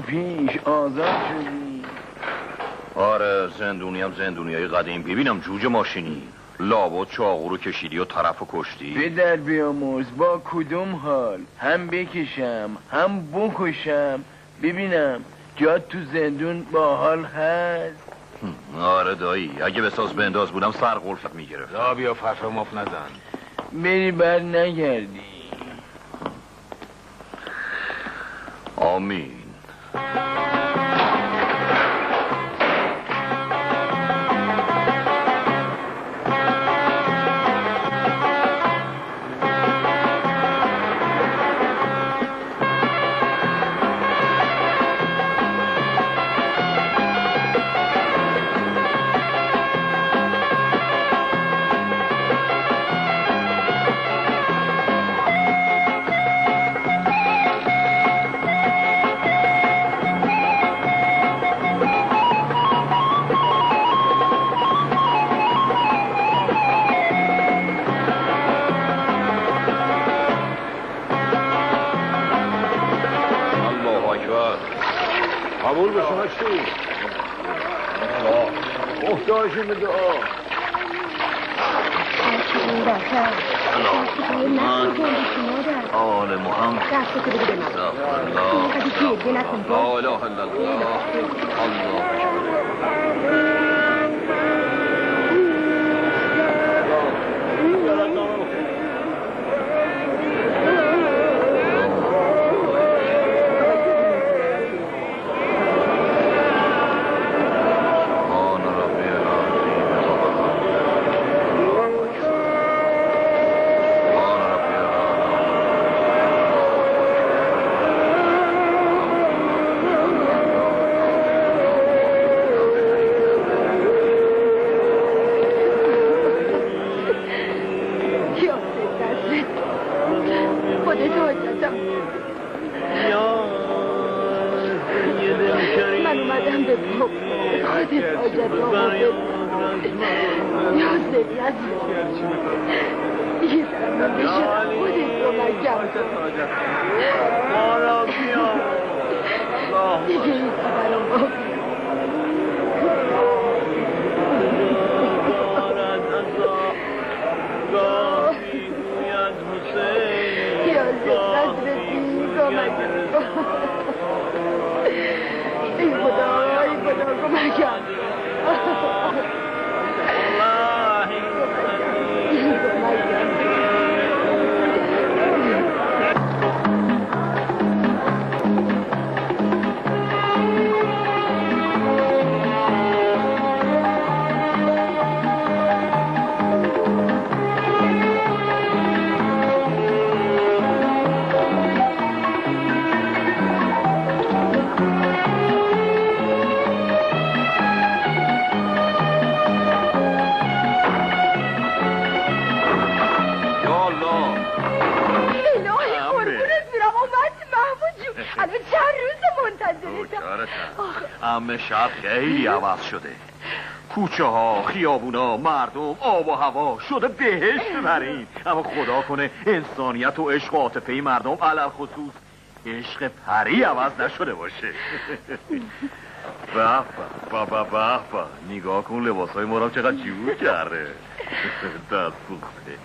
پیش آزاد شدی؟ آره زندونی هم زندونیای قدیم. ببینم جوجه ماشینی لابد چاقو رو کشیدی و طرف رو کشتی. پدر بیامرز با کدوم حال؟ هم بکشم هم بکشم ببینم جا تو زندون با حال هست؟ آره دایی اگه بساز بنداز بودم سر غلفت میگرفت. دا بیا فتح مف نزن بری بر نگردی. آمین. قبول به شما چی؟ محتاجیم به دعا. آل محمد لا اله الا الله. شهر خیلی عوض شده. کوچه ها، خیابونا، مردم، آب و هوا شده بهشت برین. اما خدا کنه انسانیت و عشق و عاطفه مردم علل خصوص عشق پری عوض نشده باشه. به نگاه کن لباسای ما را چقدر جور کرده. دست سوخته.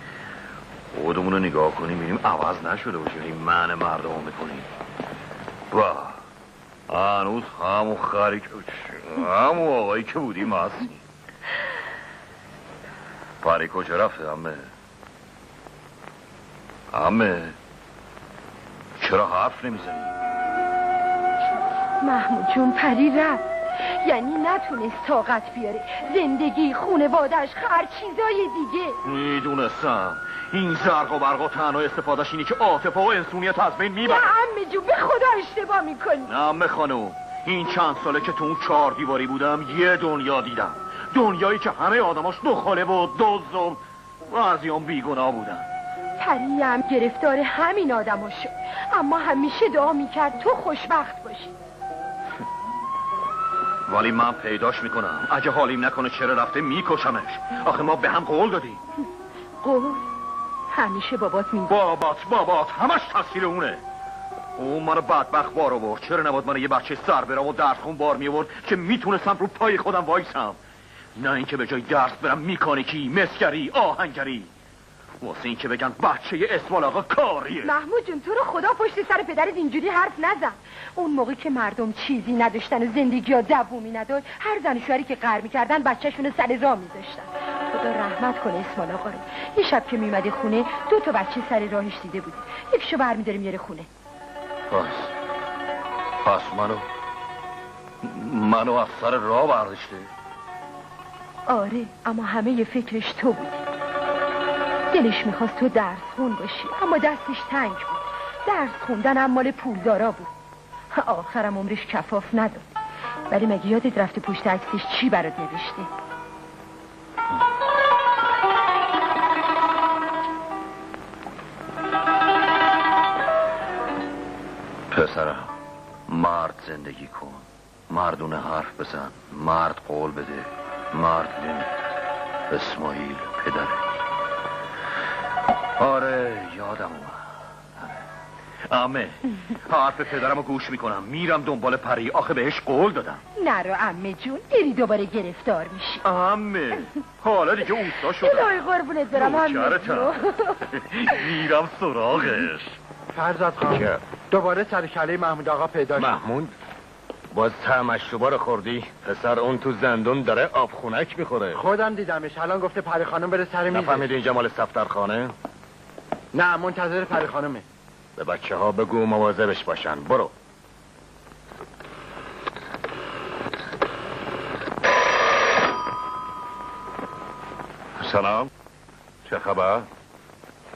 خودمون رو نگاه کنیم ببینیم عوض نشده باشه. این من مردم رو میکنیم. هنوز همون خری که همون آقایی که بودیم هستی. پری کجا رفته عمه چرا حرف نمیزنی؟ محمود جون پری رفت، یعنی نتونست طاقت بیاره زندگی خونوادش هر چیزای دیگه. میدونستم این زرق و برق و تنها استفادهش اینی که عاطفه و انسونیت از بین میبره. نه عمه جون به خدا اشتباه میکنی. نه عمه خانم این چند ساله که تو اون 4 دیواری بودم یه دنیا دیدم. دنیایی که همه آدماش دخاله و دزد و بعضیام بیگناه بودن. پری هم گرفتار همین آدما شد، اما همیشه دعا میکرد تو خوشبخت باشی. ولی من پیداش میکنم. اگه حالیم نکنه چرا رفته میکشمش. آخه ما به هم قول دادیم. قول؟ همیشه بابات میگه. بابات همش تقصیر اونه. اون منو بدبخت بار آورد. چرا نباید من یه بچه سر برم و درس خون بار می آورد که میتونستم رو پای خودم وایسم؟ نه اینکه به جای درس برم میکانیکی، مسگری، آهنگری. واسه این که بگن بچه اسمال آقا کاریه. محمود جون تو رو خدا پشت سر پدرت اینجوری حرف نزن. اون موقعی که مردم چیزی نداشتن و زندگی ها دوومی نداشت، هر زن و شوهری که قهر میکردن بچه‌شون سر راه میذاشتن. خدا رحمت کنه اسمال آقا رو. یه شب که میومدی خونه 2 تا بچه سر راهش دیده بود. یکیشو برمی‌داره میاره خونه. پس منو از سر راه برداشته. آره، اما همه یه فکرش تو بودی. دلش میخواست تو درس خون باشی، اما دستش تنگ بود. درس خوندن هم مال پولدارا بود. آخرم عمرش کفاف نداد. ولی مگه یادت رفته پشت عکسش چی برات نوشته؟ پسرم، مرد زندگی کن، مردونه حرف بزن، مرد قول بده، مرد نمی. اسماعیل پدره. آره یادم اومد. عمه، حرف پدرم رو گوش میکنم، میرم دنبال پری. آخه بهش قول دادم. نرو عمه جون، بری دوباره گرفتار میشی. عمه، حالا دیگه اوستا شدم. الهی قربونت برم عمه جون. میرم سراغش. فرزاد خان، دوباره سر کله محمود آقا پیدا شد. محمود باز مشروبا رو خوردی؟ پسر اون تو زندون داره آب خونک میخوره. خودم دیدمش، الان گفته پری خانم بره سر میز. نفهمیدی اینجا مال صفدرخانه؟ نه، منتظر پری خانمه. به بچه ها بگو مواظبش باشن. برو. سلام، چه خبر؟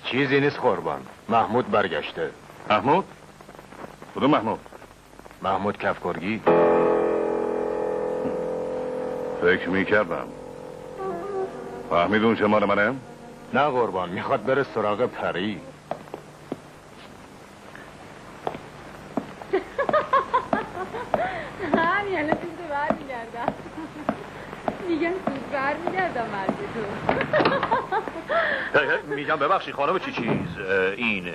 چیزی نیست قربان. محمود برگشته. محمود؟ کدوم محمود؟ محمود کفگرگی. فکر میکردم. فهمید اون چه مال منه؟ نه قربان، میخواد بره سراغ پری. همین الان تو برمیگردم. میگم زود برمیگردم مرد تو. میگم ببخشی خانم چی چیز این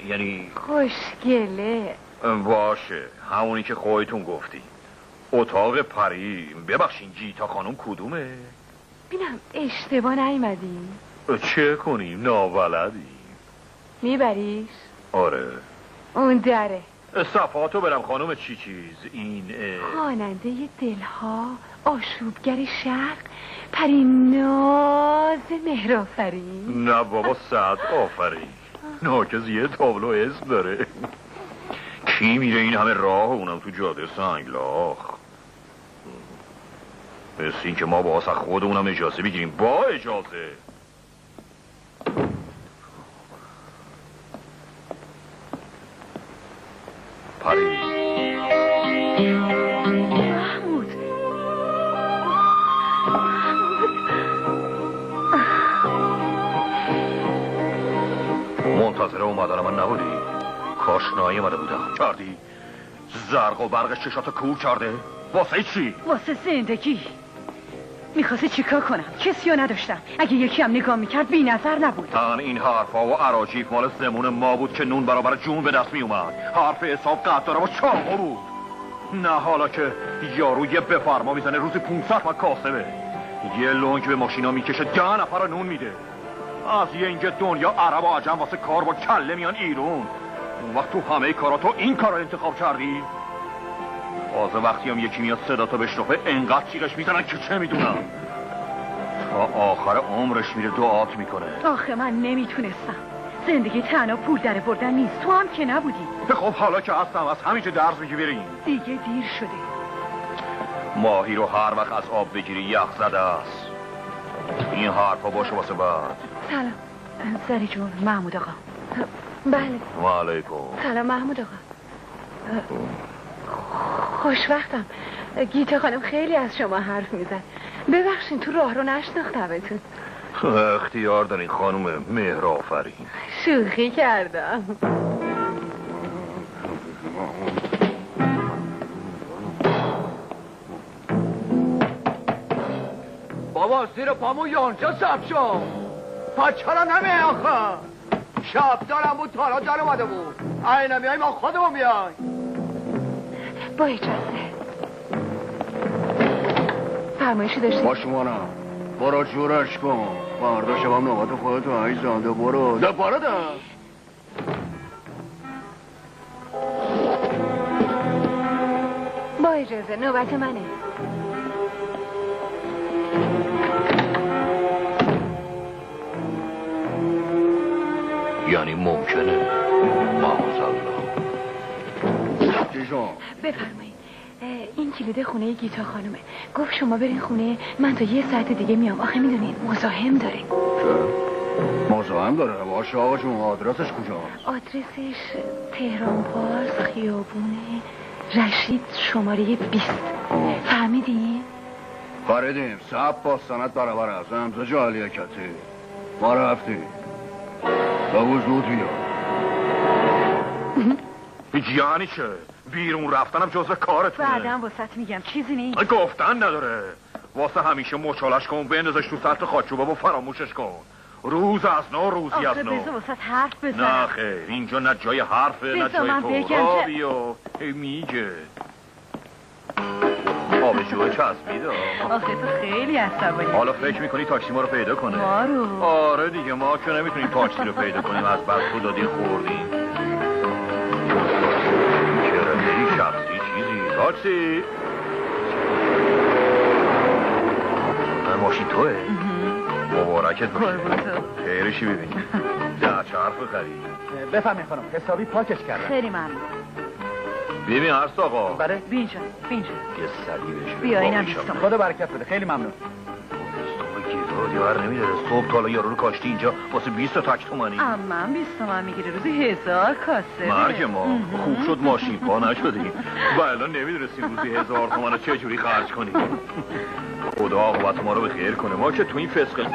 یعنی خوشگله. باشه، همونی که خودتون گفتی. اتاق پری. ببخشین گیتا خانم کدومه؟ بینم اشتباه نیومدی؟ چه کنیم ناولدی. میبریش؟ آره. اون دره. صفاتو برم خانم چی چیز این خواننده دلها، آشوبگر شرق، پریناز مهرآفرین. نه بابا، صد آفرین. ناکس یه تابلو اسم داره. کی میره این همه راه اونم تو جاده سنگلاخ؟ مثل این که ما با خودمونم اجازه بگیریم. با اجازه. پری. محمود. منتظر اومدن من نبودی؟ کاش نیومده بودم. کردی؟ زرق و برق چشاتو کور کرده؟ واسه چی؟ واسه زندگی. میخواستی چیکار کنم؟ کسی رو نداشتم. اگه یکی هم نگاه میکرد بی نظر نبود. تن این حرفا و عراجیف مال زمون ما بود که نون برابر جون به دست میومد. حرف حساب قداره و چاقو بود. نه حالا که یارو یه بفرما میزنه روزی 500 تا کاسبه. یه لونگ به ماشینا میکشه 10 نفر رو نون میده. از یه اینجا دنیا عرب و عجم واسه کار با کله میان ایرون. اون وقت تو همه کاراتو این کار رو انتخاب کردی؟ تازه وقتی هم یکی میاد صدا تو بشنفه انقدر چیغش میزنن که چه میدونم. تا آخر عمرش میره دعات میکنه. آخه من نمیتونستم. زندگی تنها پول در بردن نیست. تو هم که نبودی. خب حالا که هستم از همینجا درس میگی بریم. دیگه دیر شده. ماهی رو هر وقت از آب بگیری یخ زده است. این حرفا باشه واسه بعد. سلام سری جون. محمود آقا. بله. و علیکم. سلام محمود آقا. خوشوقتم. گیتا خانم خیلی از شما حرف میزد. ببخشین تو راه رو نشناختمتون. اختیار دارین خانم مهرآفرین. شوخی کردم. بابا زیر پامو یانجا سب شو. پا چرا نمی آخه؟ شب دارم بود تارا در اومده بود. این نمیای ما خودمون بیای. با اجازه. فرمایشی داشتی؟ با شما نه. برو جورش کن. فردا شبم نوبت خودتو ای زاده برو. ده برو ده. با اجازه نوبت منه. یعنی ممکنه معاذالله. چیشون؟ بفرمایید. این کلید خونه گیتا خانومه. گفت شما برین خونه، من تا 1 ساعت دیگه میام. آخه میدونین مزاحم داریم. چرا؟ مزاحم داره؟ باشه آقا جون. آدرسش کجاست؟ آدرسش تهران پارس، خیابون رشید، شماره 20. فهمیدین؟ خریدیم. سب با سند برابر است. امضا جعلی کتی. ما رفتیم. بابو زود بیا. یعنی چه؟ بیرون رفتنم جزو کارتونه. بعدم واسط میگم چیزی نیست. گفتن نداره. واسه همیشه مچالش کن، بندازش تو سطل خاکچوبه و فراموشش کن. روز از نو روزی از نو. آخه بذار واسط حرف بزنم. نه خیر، اینجا نه جای حرفه نه جای تو. بیا میگه آبجوه چسبیده. آخه تو خیلی عصبانی. حالا فکر میکنی تاکسی ما رو پیدا کنه؟ ما رو؟ آره دیگه، ما که نمیتونیم تاکسی رو پیدا کنیم. از بس تو دادی خوردیم. کرمری شخصی چیزی. تاکسی ماشین توه؟ مبارکت باشه. خیرشی ببینی. ده چرخ خرید. بفهمین خانم حسابی پاکش کردم. خیلی ممنون. ببین عرض آقا. بله بینجا یه سری بهش بیا اینم 20 تومن. خدا برکت بده. خیلی ممنون. 20 تومن گیرو دیوار نمیداره. صبح تا حالا یارو رو کاشتی اینجا واسه 20 تک تومنی. من 20 تومن میگیره روزی 1000 کاسه. مرگ ما. خوب شد ماشین پا نشدیم و الان نمیدونستیم روزی 1000 تومن رو چه جوری خرج کنیم. خدا عاقبت ما رو به خیر کنه. ما که تو این فسق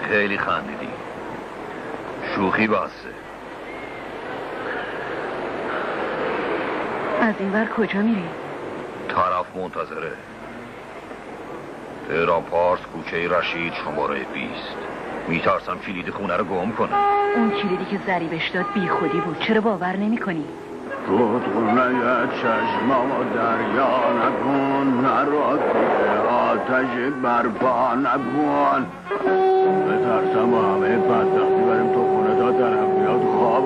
خیلی خندیدی. شوخی باسه. از این ور کجا میری؟ طرف منتظره. تهران پارس، کوچه رشید، شماره 20. میترسم کلید خونه رو گم کنه. اون کلیدی که ضریبش داد بی خودی بود. چرا باور نمی کنی؟ رودخونه چشما دریا نکن، نراد آتش برپا نکن. بترسم با همه بدبختی بریم تو خونه تا طرف بیاد خواب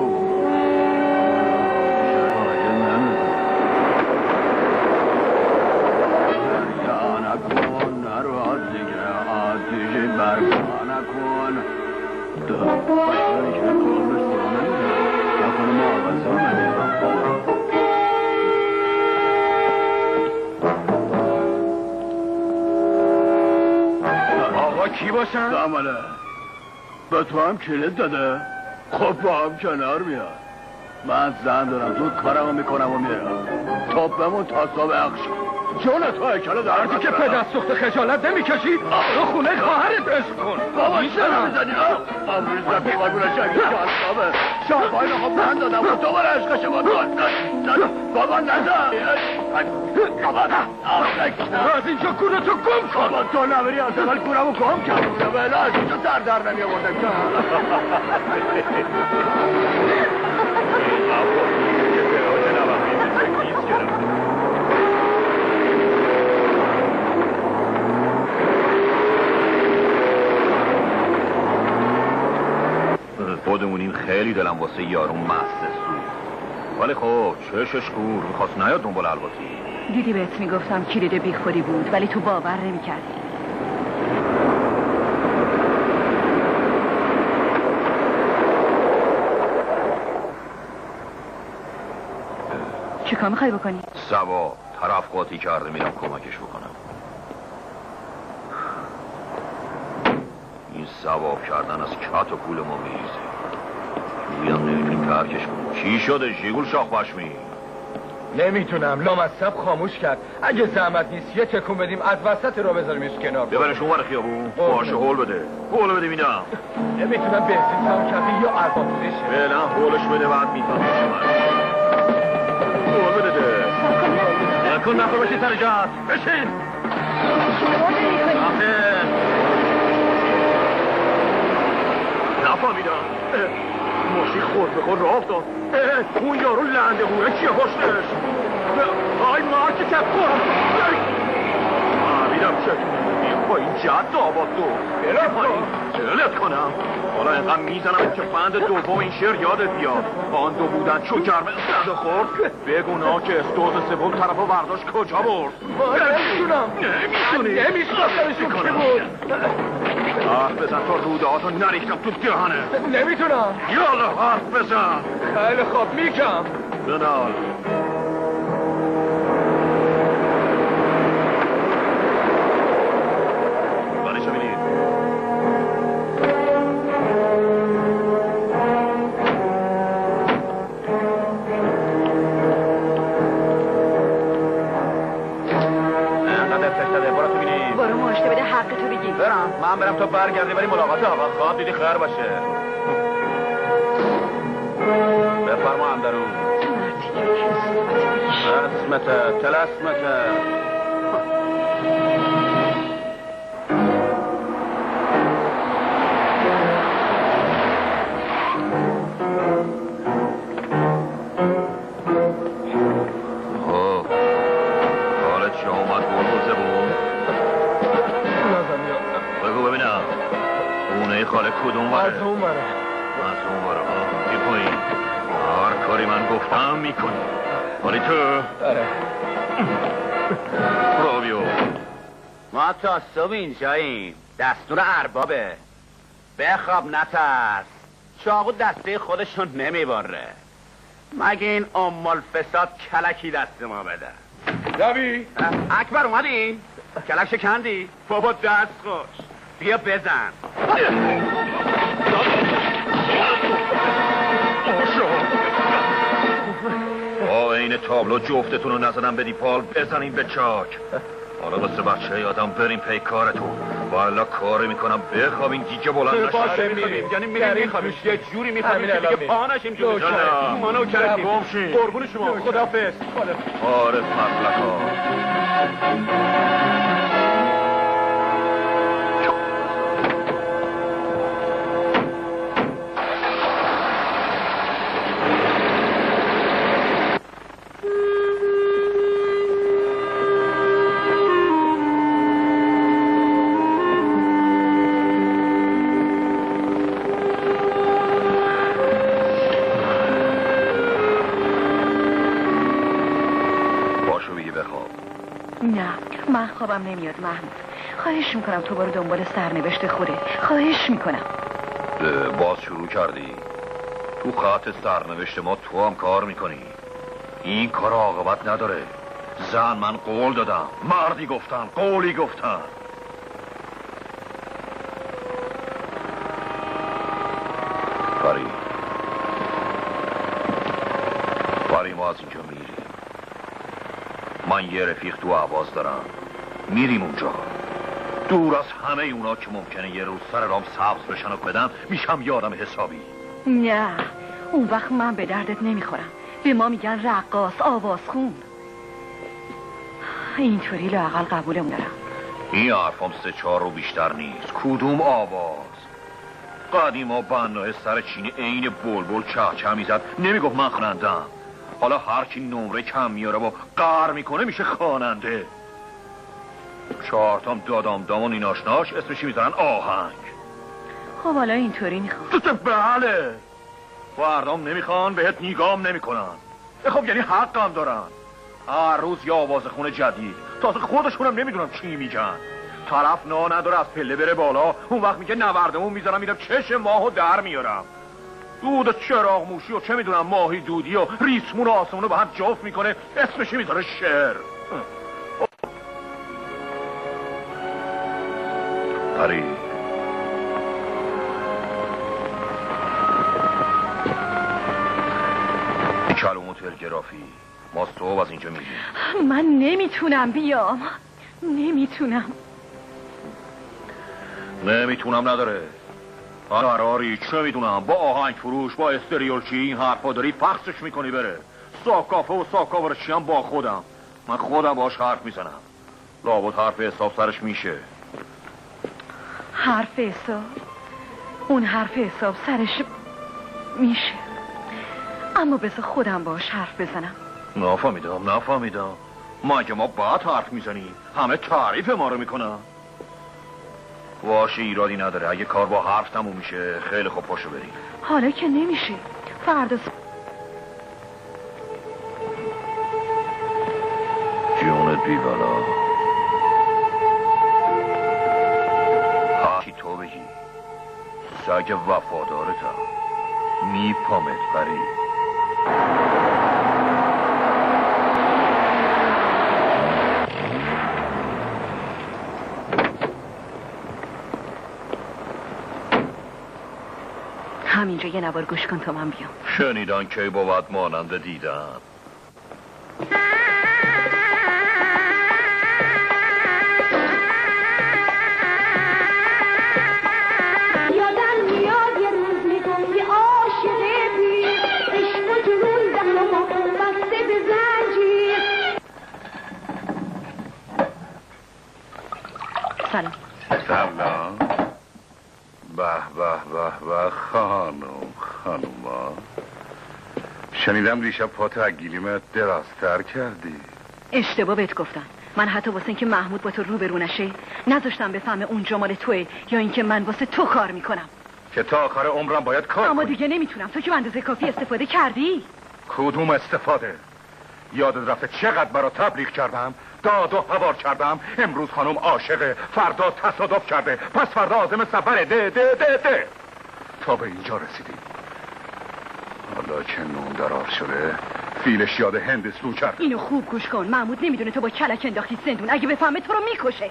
دریا نکن، نراد دیگه آتش برپا نکن. باشتاری که نکن بسته نمیده نکنه ما آوازه نمیده. کی باشن؟ دامله به تو هم کلید داده؟ خب با هم کنار میاد. من زن دارم، زود کارمو میکنم و میرم. تا بمون تا صبح عقش جون تو هیکله در مردی که پدر سوخت خجالت نمیکشی رو خونه خواهرت عشق کن. بابا چرا میزنی؟ امروز رفت قبول شوی جالبه شاهبای رو خب من دادم و تو برای عشق شما کن. بابا نزن بابا از اینجا گونه تو گم کن. بابا تو نبری از اول گونمو گم کردم بله از اینجا سر در نمی آوردم خودمونیم خیلی دلم واسه یارون مسته سو، ولی خب چشش کور میخواست نیاد دنبال الباتی. دیدی بهت میگفتم کلید بی خودی بود ولی تو باور نمیکردی. چیکار میخوای بکنی؟ سبا طرف قاطی کرده میرم کمکش بکنم. این ثواب کردن از کت و پول ما میریزه. جوری هم نمیتونیم ترکش کنیم. چی شده ژیگول شاخ بشمی؟ نمیتونم لامصب خاموش کرد. اگه زحمت نیست یه تکون بدیم از وسط را بذاریمش کنار. ببرش اونور خیابون. باشه هول بده. هول بده میدم. نمیتونم بنزین تام کردی یا اربابیزه شه. فعلا هولش بده بعد میفهمش من. هول بده ده. نکن نخور باشی سر جات. بشین. نفهمیدم. ماشی خورد به خورد راه افتاد. اون یارو لنده بوره چیه پشتش؟ آی مارک که خورم فهمیدم چطوری با این جد آباد تو جلت کنم. حالا اینقدر میزنم که بند دوم این شعر یادت بیاد. آن دو بودن چو گرمه زد خورد بگونا که استوز سوم طرف و برداشت کجا برد. نمیتونی نمیشناختنشون کی بود. حرف بزن تا رودهاتو نریختم تو دهنه. نمیتونم. یالا حرف بزن. خیلی خوب میگم. بنال بانی چه بینید؟ برو ماشته بده حق تو بگی. برم من برم تو برگردی بری ملاقات آقا خواب دیدی خیر باشه. بفرما اندرون. اسمته تلسمته. حالت چه آمد بلبل زبون؟ بگو ببینم خونه خاله کدوم بره؟ از اون بره. از اون بره ها بی پایین. هر کاری من گفتم میکنی ولی تو آره. راویو ما تا صبح اینجاییم. دستور اربابه. بخواب نترس. چاقو دسته خودشون نمیباره. مگه این ام الفساد کلکی دست ما بده. روی اکبر اومدی؟ کلک شکندی؟ بابا دست خوش. بیا بزن. با این تابلو جفتتون رو نزدم بدی پال بزنیم به چاک. حالا واسه بچه آدم بریم پی کارتون. والا کاری میکنم بخوابین دیگه بلند نشد. باشه میریم. یعنی میخوابیم یه جوری میخوابیم که دیگه پا نشیم جلو. منو کردیم. قربون شما. خداحافظ. آره مطلقا. من خوابم نمیاد محمود. خواهش میکنم تو برو دنبال سرنوشت خودت. خواهش میکنم. باز شروع کردی. تو خط سرنوشت ما تو هم کار میکنی. این کار عاقبت نداره. زن من قول دادم. مردی گفتم قولی گفتم. آره ما از اینجا میریم. من یه رفیق تو آواز دارم، میریم اونجا. دور از همه اونا که ممکنه یه روز سر رام سبز بشن و بدن، میشم یادم حسابی. نه، اون وقت من به دردت نمیخورم. به ما میگن رقاص، آوازخون. اینطوری لااقل قبولمون دارم. این حرفام 3-4 رو بیشتر نیست. کدوم آواز؟ قدیما بنای سر چینی عین بلبل چهچه میزد، نمیگفت من خوانندم. حالا هر کی نمره کم میاره و قهر میکنه میشه خواننده. 4 تام دادام دامون این آشناش اسمشی میذارن آهنگ. خب حالا اینطوری میخوام. بله، فردام نمیخوان بهت نگام نمیکنن. خب یعنی حقم دارن. هر روز یه آواز خونه جدید، تازه خودشونم نمیدونم چی میگن. طرف نداره از پله بره بالا، اون وقت میگه نوردمون میذارم میرم چش ماهو در میارم. دود چراغ موشی و چه میدونم ماهی دودی و ریسمون و آسمونو با هم جفت میکنه، اسمشی میذاره شعر. پری کلومو تلگرافی، ما صبح از اینجا میریم. من نمیتونم بیام. نمیتونم نداره. قراری چه میدونم با آهنگ فروش با استریولچی این حرفا داری پخشش میکنی بره. ساکافه و ساکاورچی هم با خودم. من خودم باش حرف میزنم. لابد حرف حساب سرش میشه. حرف حساب؟ اون حرف حساب سرش میشه، اما بذار خودم باش حرف بزنم. نفهمیدم. مگه ما بعد حرف میزنیم؟ همه تعریف ما رو میکنن. باشه، ایرادی نداره. اگه کار با حرف تموم میشه خیلی خوب، پاشو بریم. حالا که نمیشه. فردا جونت بی بالا. هرچی تو بگی. سگ وفادارتم. میپامت پری. همینجا یه نوار گوش کن تا من بیام. شنیدن که بود مانند دیدن. یادم میاد یه روز میگم یه عاشق بی عشق و جنون دلم بسته به زنجیر. سلام. به خانوما، شنیدم دیشب پات اگیلیمت درازتر کردی. اشتباه بهت گفتم. من حتی واسه اینکه محمود با تو روبرو نشه نذاشتم بفهمه اونجا مال توئه یا اینکه من واسه تو کار میکنم. که تا آخر عمرم باید کار اما کنی. دیگه نمیتونم. تو که اندازه کافی استفاده کردی. کدوم استفاده؟ یادت رفته چقدر برا تبلیغ کردم، داد و هوار کردم. امروز خانم عاشقه، فردا تصادف کرده، پس فردا عازم سفره. ده تا به اینجا رسیدیم. حالا که نون درار شده فیلش یاد هندسلو کرد. اینو خوب گوش کن. محمود نمیدونه تو با کلک انداختی زندون. اگه بفهمه تو رو میکشه.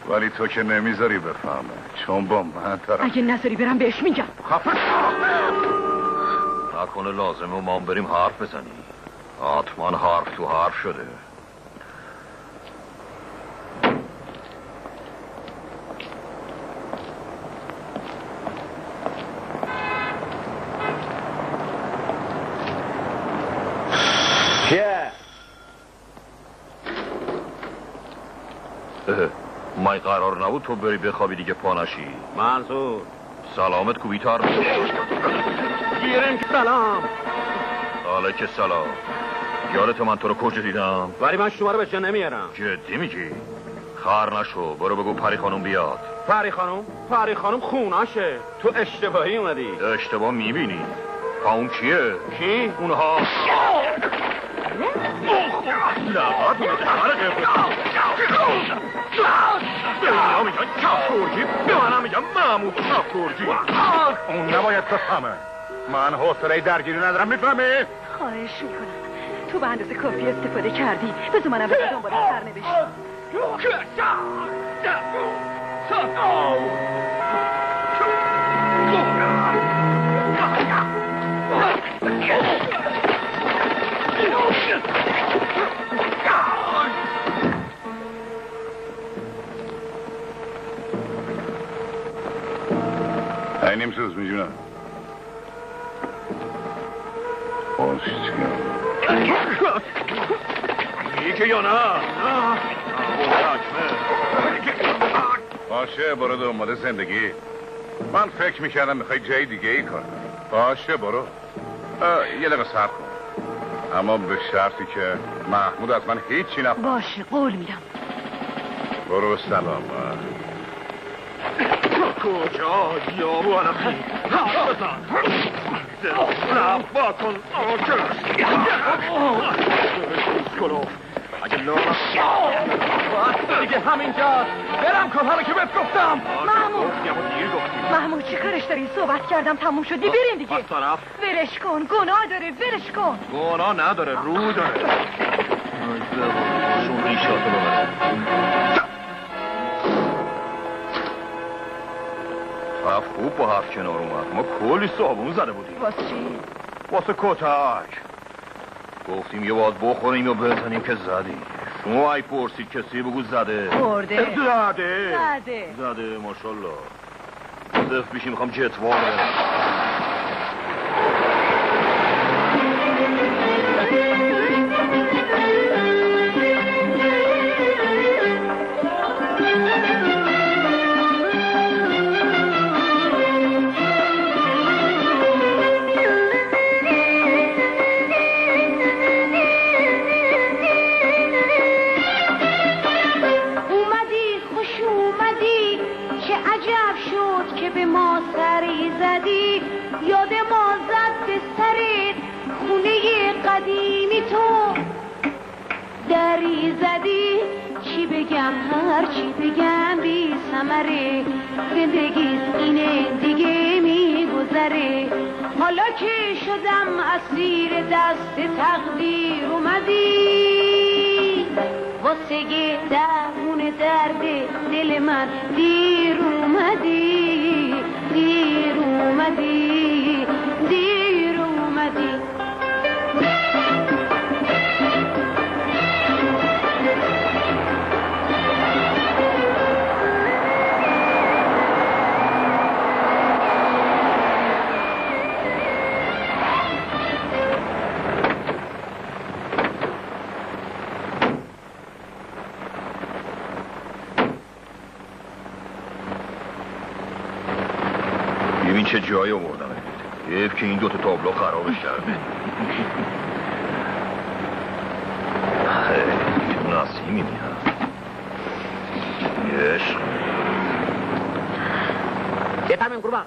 ولی تو که نمیذاری بفهمه، چون با من طرف. اگه نذاری برم بهش میگم. خفه نکنه لازمه ما بریم حرف بزنیم. حتما حرف تو حرف شده. من قرار نبود تو بری بخوابی دیگه پا نشی. منظور سلامت کو بیتر. گیرم که سلام. علیک سلام. یادت من تو رو کجا دیدم؟ ولی من شما رو به جا نمیارم. جدی میگی؟ خر نشو، برو بگو پری خانم بیاد. پری خانم خوناشه. تو اشتباهی اومدی. اشتباه میبینی. اون کیه؟ کی؟ اونها لغت میده خرقه به اینا میگن کفتورجی، به منم میگن محمود کفتورجی. اون نباید بفهمه. من حوصله درگیری ندارم، میفهمی؟ خواهش میکنم. تو به اندازه کافی استفاده کردی. بذار منم به دنبال سرنوشت. اینیم سوز میجونم میگه یا نه باشه برو دنبال زندگی. من فکر میکردم میخوای جای دیگه ای کار. باشه برو. یه دقیقه صبر کن، اما به شرطی که محمود از من هیچی نفهمه. باشه قول میدم. برو سلام. کجا یارو علمی نه با کن اگه لارم دیگه همینجا برم کارها که بهت گفتم. محمود چی کارش داری؟ صحبت کردم تموم شدی، بریم دیگه. از طرف ولش کن، گناه داره، ولش کن. گناه نداره، رو داره. شون ریشاتو ببره. هفت خوب با هفت کنار اومد. ما کلی صابون زده بودیم. واسه چی؟ واسه کتک. گفتیم یه باز بخوریم یا بزنیم که زدیم. شما ای پرسید کسی بگو زده. برده. زده ماشالله. صرف بیشی میخوام جتوار برم. یاد ما زد به سرت خونه قدیمی تو دری زدی. چی بگم هر چی بگم بی ثمره، زندگی اینه دیگه میگذره. حالا که شدم اسیر دست تقدیر اومدی واسه درمون درد دل من دیر اومدی، دیر اومدی، دیر اومدی. ببین چه جایی آوردم. حیف که این دوتا تابلو خرابش کرده. خیلی نسیمی میاد. عشق بفهمیم قربان.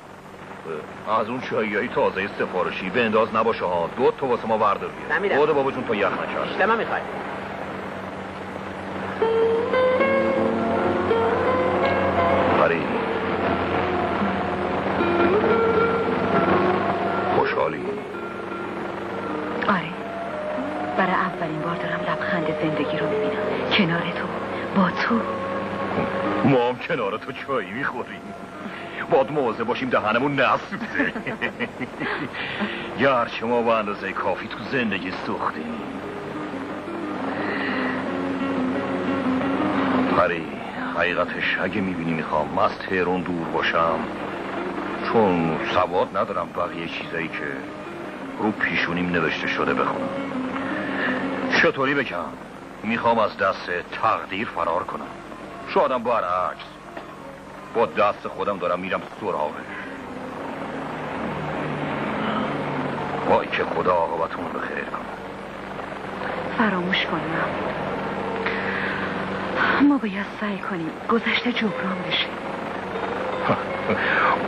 از اون چاییایی تازه سفارشی به انداز نباشه ها. دو تا واسه ما وردار بیار. نمیدم. خود بابا جون تا یخ نکرد. اشتما میخوای. پری خوشحالی؟ آره، برای اولین بار دارم لبخند زندگی رو میبینم کنار تو، با تو. ما هم کنار تو چایی میخوریم. باید موضع باشیم دهنمون نسوزه. گرچه ما با اندازه کافی تو زندگی سوختیم. پری حقیقتش اگه میبینی میخوام از تهران دور باشم، چون سواد ندارم بقیه چیزایی که رو پیشونیم نوشته شده بخونم. چطوری بگم؟ میخوام از دست تقدیر فرار کنم. شایدم برعکس با دست خودم دارم میرم سراغش. وای که خدا عاقبتمون رو خیر کنه. فراموش کنم. ما باید سعی کنیم گذشته جبران بشه.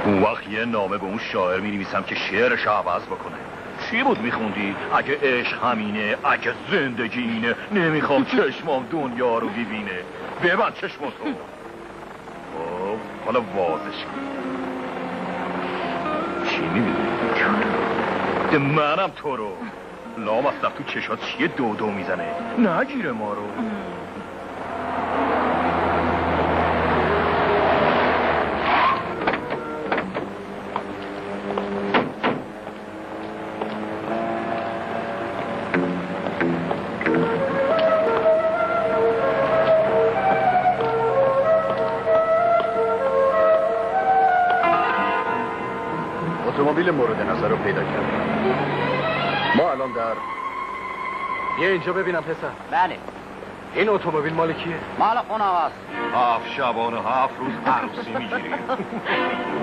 اون وقت یه نامه به اون شاعر می‌نویسم که شعرش عوض بکنه. چی بود میخوندی؟ اگه عشق همینه، اگه زندگی اینه، نمیخوام چشمام دنیا رو ببینه. ببند چشماتو. خب حالا وازش کن. چی میبینی؟ ده منم تو رو. لام اصلا تو چشات چیه دو میزنه؟ نگیره ما رو. اتومبیل مورد نظر رو پیدا کردیم. ما الان در یه اینجا ببینم پسر. بله. این اتومبیل مال کیه؟ مال خونه هاست. 7 شبانه 7 روز عروسی میگیریم.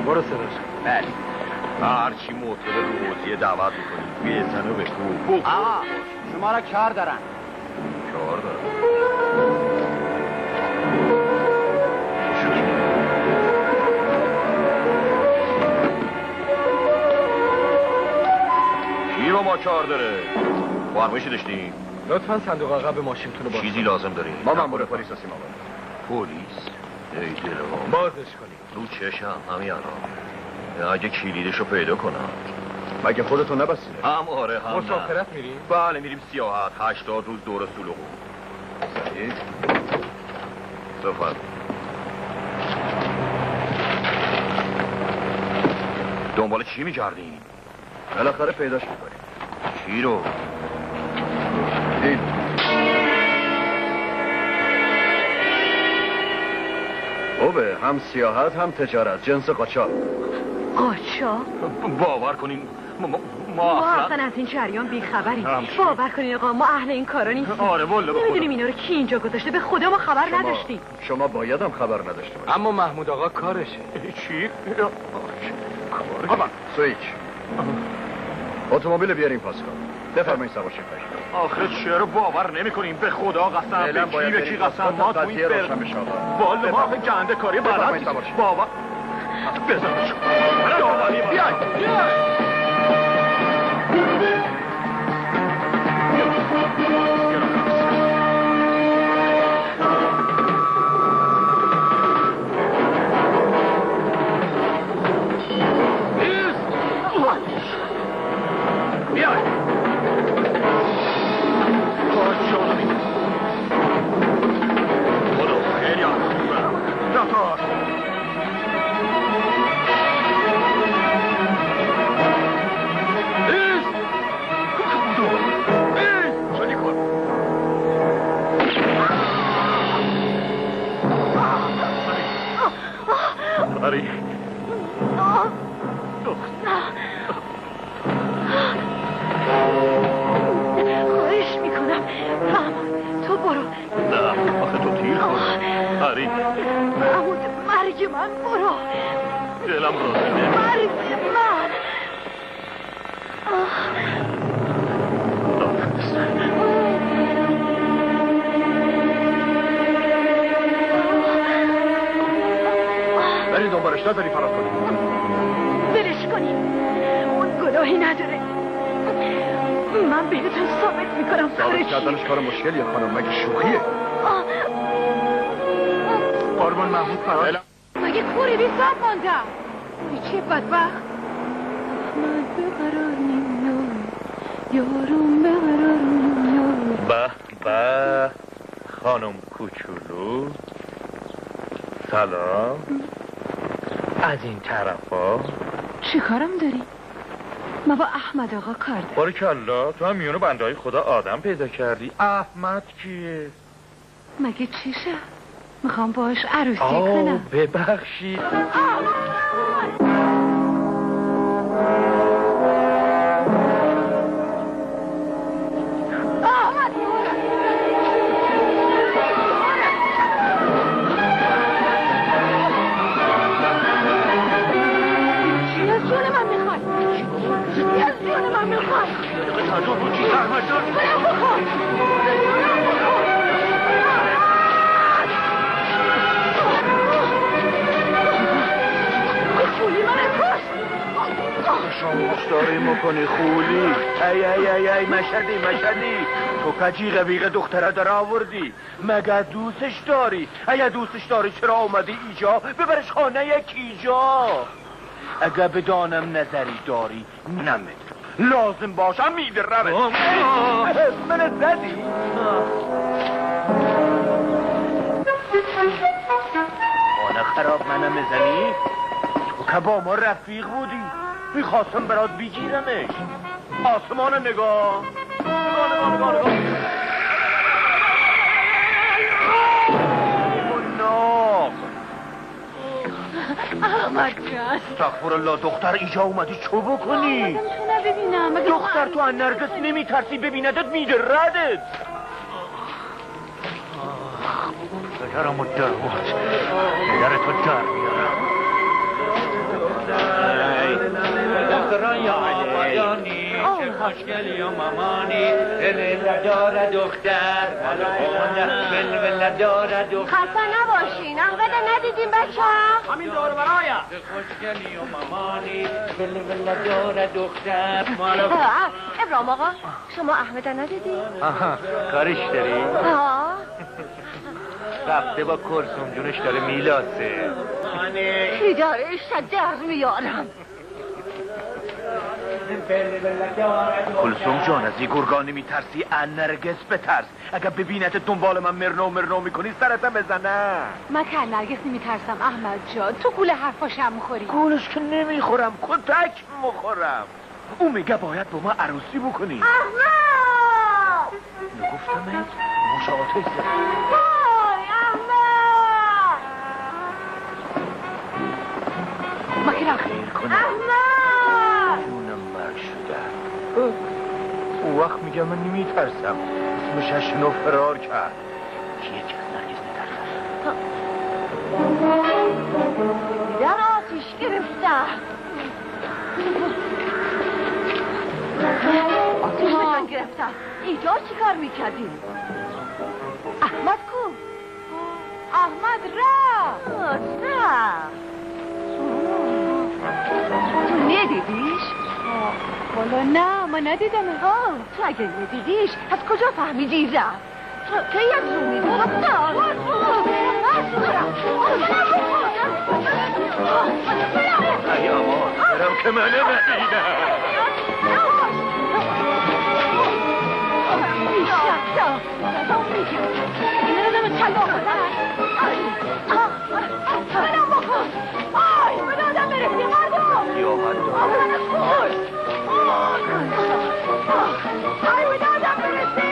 برو صداش. بله. هرچی مطلب روزیه دعوت میکنیم بزن و بگو. آقا شما را کار دارن. کار دارن. کی با ما کار داره؟ فرمایشی داشتیم؟ لطفاً صندوق عقب ماشینتون رو باز. چیزی لازم داریم؟ ما مأمور پلیس هستیم آقا. پلیس؟ ای دلوان بازش کنیم. رو چشم همین الان. اگه کلیدشو پیدا کنم. مگه خودتون نبستید؟ هم آره هم مسافرت میریم؟ بله میریم سیاحت 80 روز دور سلوغو. صحیح. بفرم. دنبال چی میگردین؟ بالاخره پیداش میکنیم. چی رو؟ این خوبه، هم سیاحت هم تجارت، جنس قاچاق. قاچاق؟ باور کنین ما اصلا از این جریان بیخبریم. باور کنین آقا ما اهل این کارا نیستیم. آره والله نمیدونیم اینا رو کی اینجا گذاشته. به خدا ما خبر نداشتیم. شما باید هم خبر نداشته باشید. اما محمود آقا کارشه. چی؟ آقا سویچ اتومبیل بیاریم پاس کن. بفرمایید سوار شید. آخه چرا باور نمی‌کنیم؟ به خدا قسم، به کی قسم، ما تو این والله ما آخه گنده کاری بلد نیستیم. باور بزنش. بیای خواهش میکنم تو برو. نه آخه تو تیر خود هری محمود مرگ من برو. دلم راضی نمی مرگ من. برید دنبالش نداری فرار کنیم. ولش کنیم اون گناهی نداره. من بهتون ثابت میکنم. ثابت کردنش کار مشکلیه خانم، مگه شوخیه؟ قربان محمود فرار. مگه کوری بی سب ماندم. چه بدبخت. من بقرار نمیام یارم بقرار نمیام. به به خانم کوچولو سلام. از این طرفا چی کارم داری؟ ما با احمد آقا کار دارم. باریکالله تو هم میونو بندهای خدا آدم پیدا کردی. احمد کیه؟ مگه چیشه؟ میخوام باش عروسی کنم. ببخشید. داری میکنی خولی. ای مشدی تو کجی قبیقه دختره در آوردی. مگه دوستش داری؟ اگه دوستش داری چرا آمدی ایجا؟ ببرش خانه یکی جا. اگه بدانم نظری داری نمیدونم لازم باشم میدرمت. من زدی؟ خانه خراب منم میزنی؟ تو که با ما رفیق بودی. میخواستم برات بگیرمش. آسمان نگاه. احمد جان. استغفرالله دختر اینجا اومدی چو بکنی؟ اومدم تو نببینم. دختر تو از نرگس نمیترسی ببیندت میده ردت. پدرمو در بود پدرتو در میارم. دختران یا آبایانی چه خوشگلی و مامانی ول داره دختر ول داره دختر. خسته نباشین. احمد ندیدیم بچه ها؟ همین دور برایا خوشگلی و مامانی ول داره دختر. ابراهیم آقا شما احمد ندیدیم؟ کارش داری؟ رفته با کلثوم جونش داره میلاسه. بیدارش در میارم. کلثوم جان از این گرگان نمیترسی؟ ان نرگس بترس. اگر ببینت دنبال من مرنو میکنی سرتم بزنه. من که نرگس نمیترسم احمد جان. تو گول حرفاشم میخوری. گولش که نمیخورم کتک میخورم. او میگه باید با ما عروسی بکنی. احمد نگفتمت مشاهده زد. وای احمد مکرم خیر کنم احمد جونم مرگ شده. او وقت میگه من نمیترسم. اسمش شنو فرار کرد. کیه که از نرگس نترسم؟ در آتیش گرفتم. آتیش به جان گرفتم. اینجا چی کار میکردیم؟ احمد کو؟ احمد رفت. تو ندیدیش؟ والا نه من ندیدم. تو اگه ندیدیش از کجا فهمیدی رفت؟ تو یک رو میدونم. ای اما برم که منه ندیدم. این رو دمه چند آخوردن. منم بکن. آی من آدم برسی مردم. یا حد آی من آدم برسی.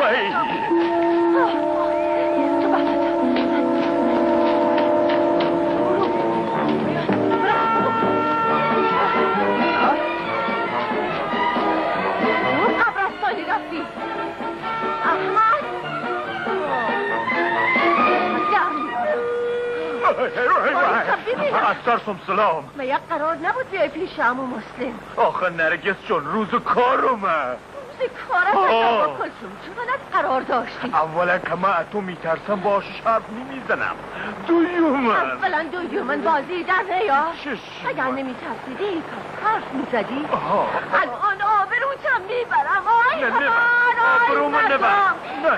وی تو بسته قبرستانی رفتی. احمد از ترسم سلام. من یک قرار نبود بیای پیش عمو مسلم. آخه نرگس جون روز کار اومد. روز کارت با کلثوم چقدر قرار داشتی؟ اولا که من تو میترسم باش حرف نمیزنم. دویومن اولا دویومن بازی در نیا. چشم اگر نمیترسیدی حرف میزدی. آها الان آبروتم میبرم. آی نه نبر آبرومن نبر. نه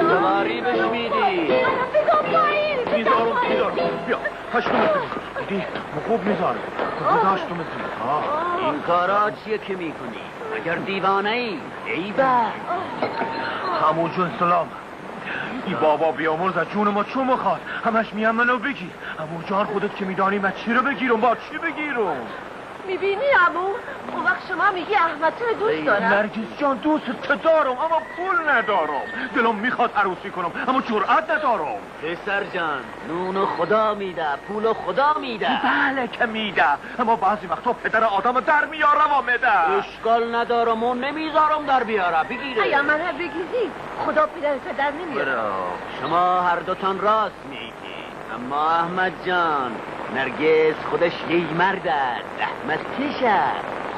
سواری بهش میدی. میذارم بیا هشتو مثل دیدی خوب میذارم کجا هشتو مثل این کارا چیه که میکنی؟ اگر دیوانه ای عیبه. همون جون سلام. ای بابا بیامرز از جون ما چون میخواد همش میام منو بگیر. همون جان خودت که میدانی من چی رو بگیرم با چی بگیرم؟ میبینی عمو اون وقت شما میگی احمد تو رو دوست دارم. نرگس جان دوست دارم اما پول ندارم. دلم میخواد عروسی کنم اما جرأت ندارم. پسر جان نونو خدا میده پولو خدا میده. بله که میده اما بعضی وقتا پدر آدم در میاره و میده. اشکال ندارم و نمیذارم در بیاره بگیره. ایا من هم بگیزی خدا پدر نمیاره. شما هر دوتان راست میگی اما احمد جان نرگس خودش یه مرد است. احمد کشه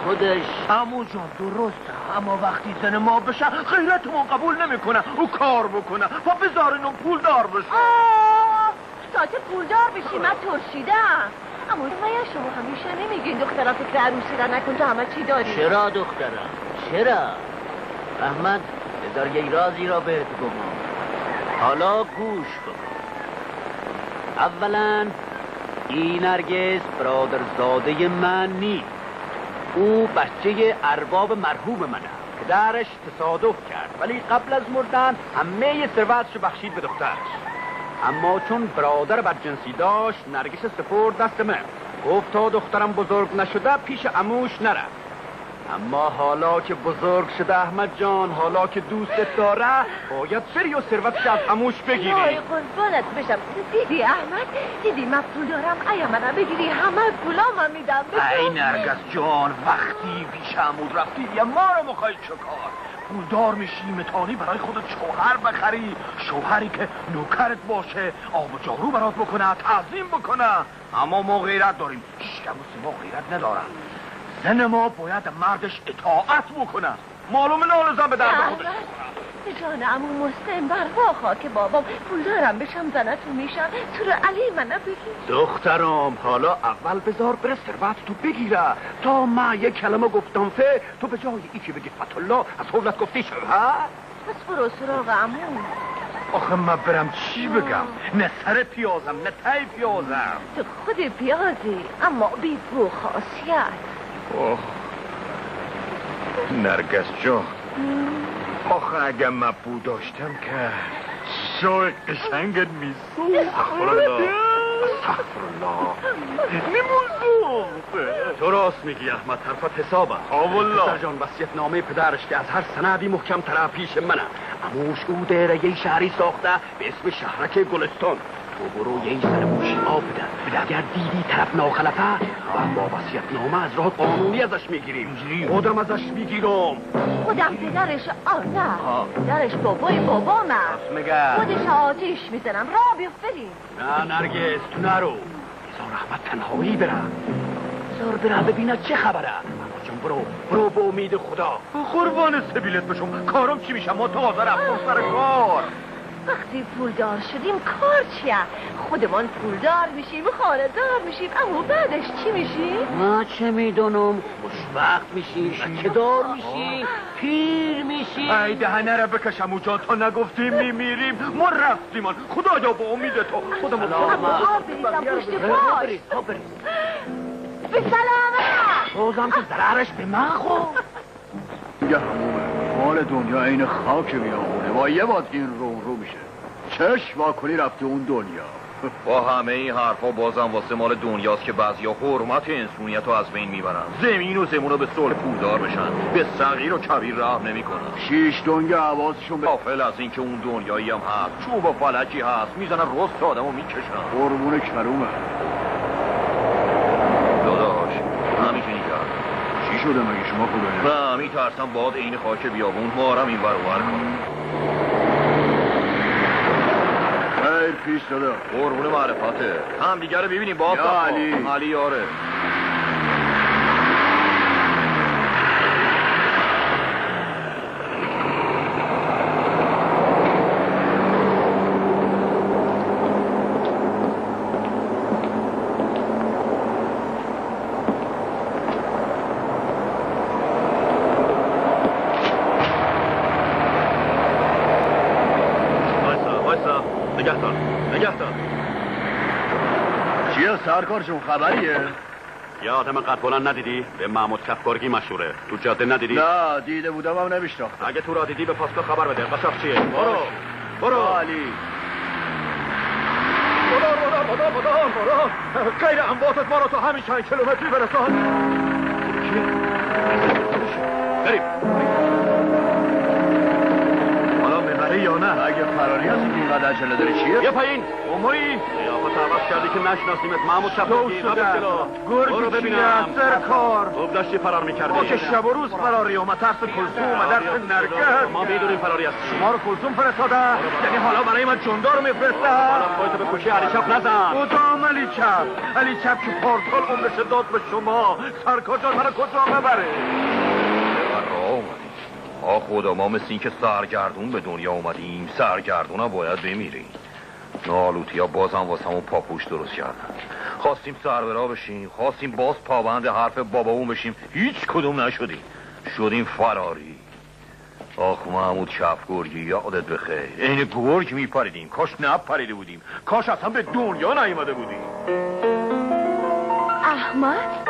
خودش. عمو جان درسته اما وقتی زن ما بشه خیرتمون قبول نمیکنه او کار بکنه و بذارینم پول دار بشه. ساعت پول دار بشی من ترشیدم. اما مایا شما همیشه نمیگین دخترا فکر عروسی را نکن تو همه چی داری. چرا دخترم چرا؟ احمد بذار یه رازی را بهت بگم. حالا گوش کن. اولا این نرگس برادرزاده من نیست. او بچه ارباب مرحوم منه. پدرش تصادف کرد ولی قبل از مردن همه ثروتش رو بخشید به دخترش. اما چون برادر بدجنسی داشت نرگس سپرد دست من. گفت تا دخترم بزرگ نشده پیش عموش نره. اما حالا که بزرگ شده احمد جان، حالا که دوستت داره باید بری و ثروتش از عموش بگیری. وای قربانت بشم. دیدی احمد؟ دیدی من پول دارم؟ ایا منم بگیری همه پولام میدم. ای نرگس جان، وقتی پیش عمود رفتی یه ما رو میخوای چکار؟ پولدار میشی میتانی برای خودت شوهر بخری، شوهری که نوکرت باشه، آب و جارو برات بکنه، تعظیم بکنه. اما ما غیرت داریم، هیچکس ما غیرت ندارن. زن ما باید مردش اطاعت بکنه. معلومه نالزم به درد خودش. جان عمو مسلم بر واقعا که بابام پول دارم بشم زنتون میشم تو رو علی منو بگی. دخترم حالا اول بذار بره ثروت تو بگیره تا من یک کلمه گفتم فه تو به جای ایکی بگی فتالله از حولت گفتی شد ها؟ پس برو سراغ عمو. آخه من برم چی بگم؟ نه سر پیازم نه تای پیازم. تو خود پیازی اما بی بو خاصیت. اوه نرگس جان، آخه اگه من بو داشتم که شوی قشنگت میسو. استغفرالله نموزو. تو راست میگی احمد، حرفت حسابه. والله پسر جان وصیت نامه پدرش که از هر سندی محکم تر پیش منه. عموش او داره یه شهری ساخته به اسم شهرک گلستان. تو برو یه سر موشی آب بده. اگر دیدی طرف ناخلفه با وصیت نامه از راه قانونی ازش میگیریم. خودم ازش میگیرم. خودم پدرش نه پدرش بابای بابامه. میگه خودش آتیش میزنم راه بیفت بریم. نه نرگس تو نرو. بذار احمد تنهایی بره. بذار بره ببینه چه خبره. برو به امید خدا. قربان سبیلت بشم. کارم چی میشه؟ ما تازه رفتم سر کار. وقتی پولدار شدیم کار چیه؟ خودمان پولدار میشیم و خانه دار میشیم اما بعدش چی میشیم؟ ما چه میدونم. خوشبخت میشیم، بچه دار میشیم، پیر میشیم. ای دهنه را بکشم و جان تا نگفتیم میمیریم. ما رفتیم خدایا با امید تو. خودمون آب بریزم پشت پاش. به سلامت. روزم که ضررش به من خود. یه همومه مال دنیا این خاک میامونه با یه باد این رو میشه. چشم واکنی رفته اون دنیا. با همه این حرفا بازم واسه مال دنیاست که بعضیا حرمت انسانیت رو از بین میبرن. زمین و زمون رو به صلح پولدار بشن، به صغیر و کبیر رحم نمیکنن. شیش دنگ حواسشون به غافل از این که اون دنیایی هم هست، چوب و فلجی هست، میزنن رست آدمو میکشن. قربون کرومه داداش نمیتونی کرد. چی شده مگه شما خوبه؟ نه میترسم باد این خاک بیابون مارم این ور و ور کنم. خیر پیش دادا. قربون معرفته. هم دیگه رو ببینیم با یا علی یاره. نگهدار. چیه سرکار جون خبریه؟ یه آدم قد بلند ندیدی؟ به محمود کفکارگی مشهوره. تو جاده ندیدی؟ نه دیده بودم هم نمیشناختم. اگه تو را دیدی به پاسکو خبر بده. قصاف چیه؟ برو علی. برو غیر انباتت ما رو تا همین چند کیلومتری برسان. بریم. فراری یا نه؟ اگه فراری هستی که اینقدر عجله داری چیه؟ یه پایین اومایی قیافت عوض کردی که نشناسیمت محمود شفاقی. برو ببینم سرکار. خوب داشتی فرار میکردی. ما که شب و روز فراری و ترس کلثوم و درس نرگس. ما میدونیم فراری هستی. شما رو کلثوم فرستاده، یعنی حالا برای من جندار میفرسته. حالا خودتو به کوچه علی چپ نزن. کدام علی چپ که پارسال عمرش داد به شما. سرکار جان منو کجا ببره؟ خدا ما مثل این که سرگردون به دنیا اومدیم، سرگردون ها باید بمیریم. نالوتی ها بازم واسه همون پاپوش درست کردن. خواستیم سربرا بشیم، خواستیم باز پابند حرف باباون بشیم، هیچ کدوم نشدیم. شدیم فراری. آخ محمود شفگرگی یادت بخیر، این گرگ میپریدیم، کاش نپریده بودیم، کاش اصلا به دنیا نیومده بودیم. احمد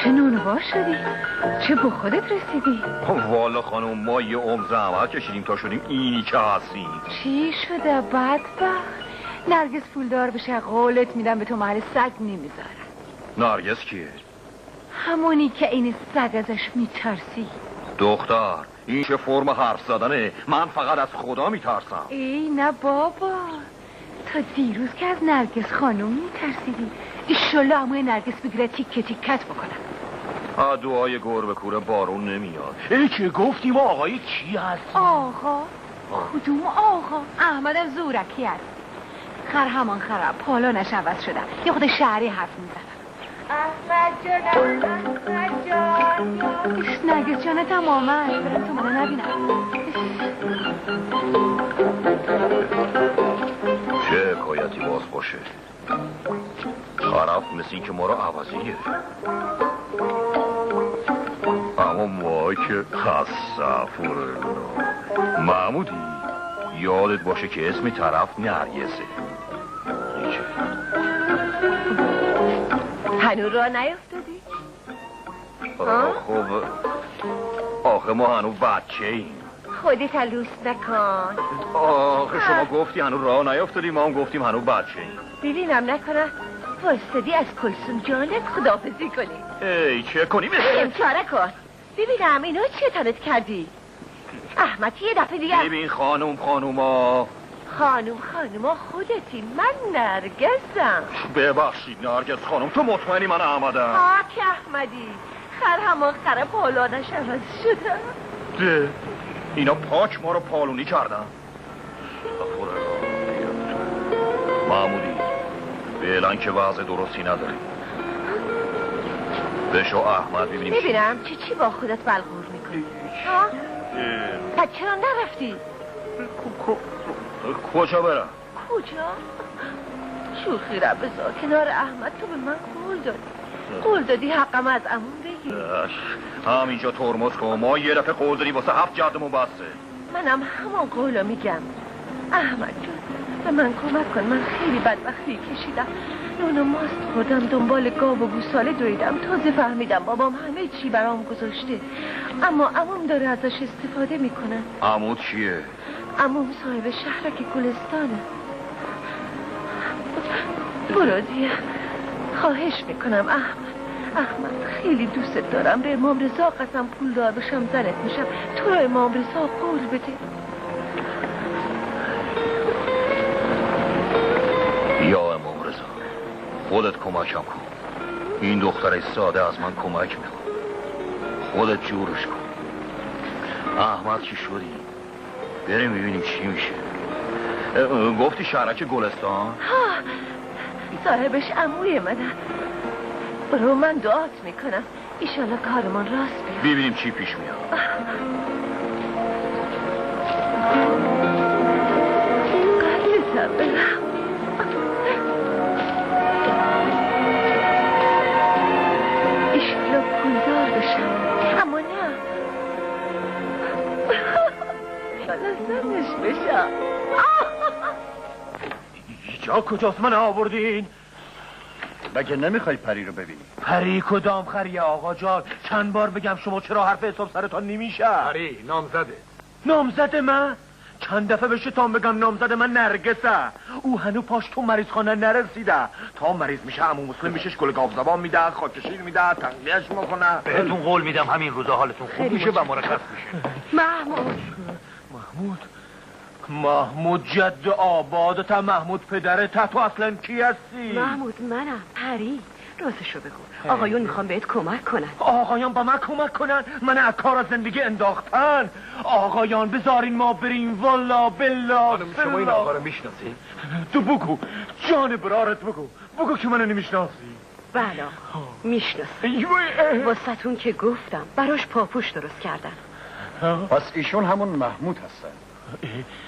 چه نونوار شدی؟ چه با خودت رسیدی؟ والا خانم ما یه عمر زحمت کشیدیم تا شدیم اینی که هستیم. چی شده بدبخت؟ نرگس پولدار بشه قولت میدم به تو محل سگ نمیذارم. نرگس کیه؟ همونی که این سگ ازش میترسی. دختر این چه فرم حرف زدنه؟ من فقط از خدا میترسم. ای نه بابا، تا دیروز که از نرگس خانم میترسیدی، ایشالله اموی نرگس بگیره تیکه تیکت بکنم. دعای گربه کوره بارون نمیاد. ای که گفتیم آقای کی هست؟ آقا؟ کدوم آقا؟ احمدم زورکی هست. خر همان خراب پالانش عوض شده، یه خود شهری حرف میزنم. احمد جان، احمد جان. ایش نرگس جانت هم آمد، برم تو منو نبینم. چه حکایتی باز باشه؟ خراب مثل این که ما رو عوضی گرفت. اما ما که خصفور محمودی یادت باشه که اسم طرف نرگسه. هنو را نیفتادی؟ خب آخه ما هنو بچه ایم. خودت لوس نکن. آخه شما گفتی هنو راه نیفتادی، ما هم گفتیم هنو بچه ایم. ببینم نکنه واسدی از کلسوم جانت خداحافظی کنی. ای چه کنیم؟ چاره کن ببینم اینو چه تنت کردی؟ احمد یه دفعه دیگه. ببین خانوما خانوما خودتی، من نرگسم. ببخشید نرگس خانم، تو مطمئنی من احمدم؟ که احمدی خر همان خر پالانش عوض شده. ده اینا پاک ما رو پالونی کردن. محمودی فعلا که وضع درستی نداری. بشو احمد ببینم چی با خودت بلغور میکنی. پس چرا نرفتی؟ کجا برم؟ کجا؟ شوخی را بذار کنار احمد، تو به من قول دادی حقم از عمون بگیر. همینجا ترمز کن، ما یه دفعه قول دادی واسه 7 جردمون بسته. منم همون قولو میگم. احمد جون به من کمک کن، من خیلی بدبختی کشیدم. نون و ماست خوردم، دنبال گاو و گوساله دویدم، تازه فهمیدم بابام همه چی برام گذاشته، اما عموم داره ازش استفاده میکنه. عمو چیه؟ عموم صاحب شهرک گلستانه. برو دیگه، خواهش میکنم احمد خیلی دوست دارم، به امام رضا قسم پول دار بشم زنت میشم، تو رو امام رضا قول بده. یا امام رضا خودت کمکم کن، این دختر ساده از من کمک میخواد، خودت جورش کن. احمد چی شدی؟ بریم ببینیم چی میشه. گفتی شهرک گلستان؟ صاحبش عموی منه. برو من دعات میکنم ایشالله کارمان راست بیاد. ببینیم چی پیش میاد. قدرتم برم. ایشالله پولدار بشم، اما نه ایشالله زنش بشم. جا کجاست من آوردین؟ مگه نمیخوای پری رو ببینی؟ پری کدام خریه آقا جان؟ چند بار بگم شما چرا حرف حساب سرتان نمیشه؟ پری نامزده. نامزد من؟ چند دفعه بشه تا بگم نامزد من نرگسه. او هنو پاش تو مریض خانه نرسیده، تا مریض میشه عمو مسلم میشش گل گاو زبان میده، خاکشیر میده، تنقیهش میکنه. بهتون قول میدم همین روزا حالتون خوب میشه و مرخص میشه. محمود جد آبادت، محمود پدرت، تو اصلا کی هستی؟ محمود منم، پری. راستشو بگو، آقایون میخوام بهت کمک کنن. آقایان با من کمک کنن؟ من از کار از زندگی انداختن. آقایان بذارین ما بریم، والا بلا. شما این آقا رو میشناسی؟ تو بگو، جان برارت بگو که منو نمیشناسی. بله میشناسی، واسهتون که گفتم براش پاپوش درست کردن. پس ایشون همون محمود هستن؟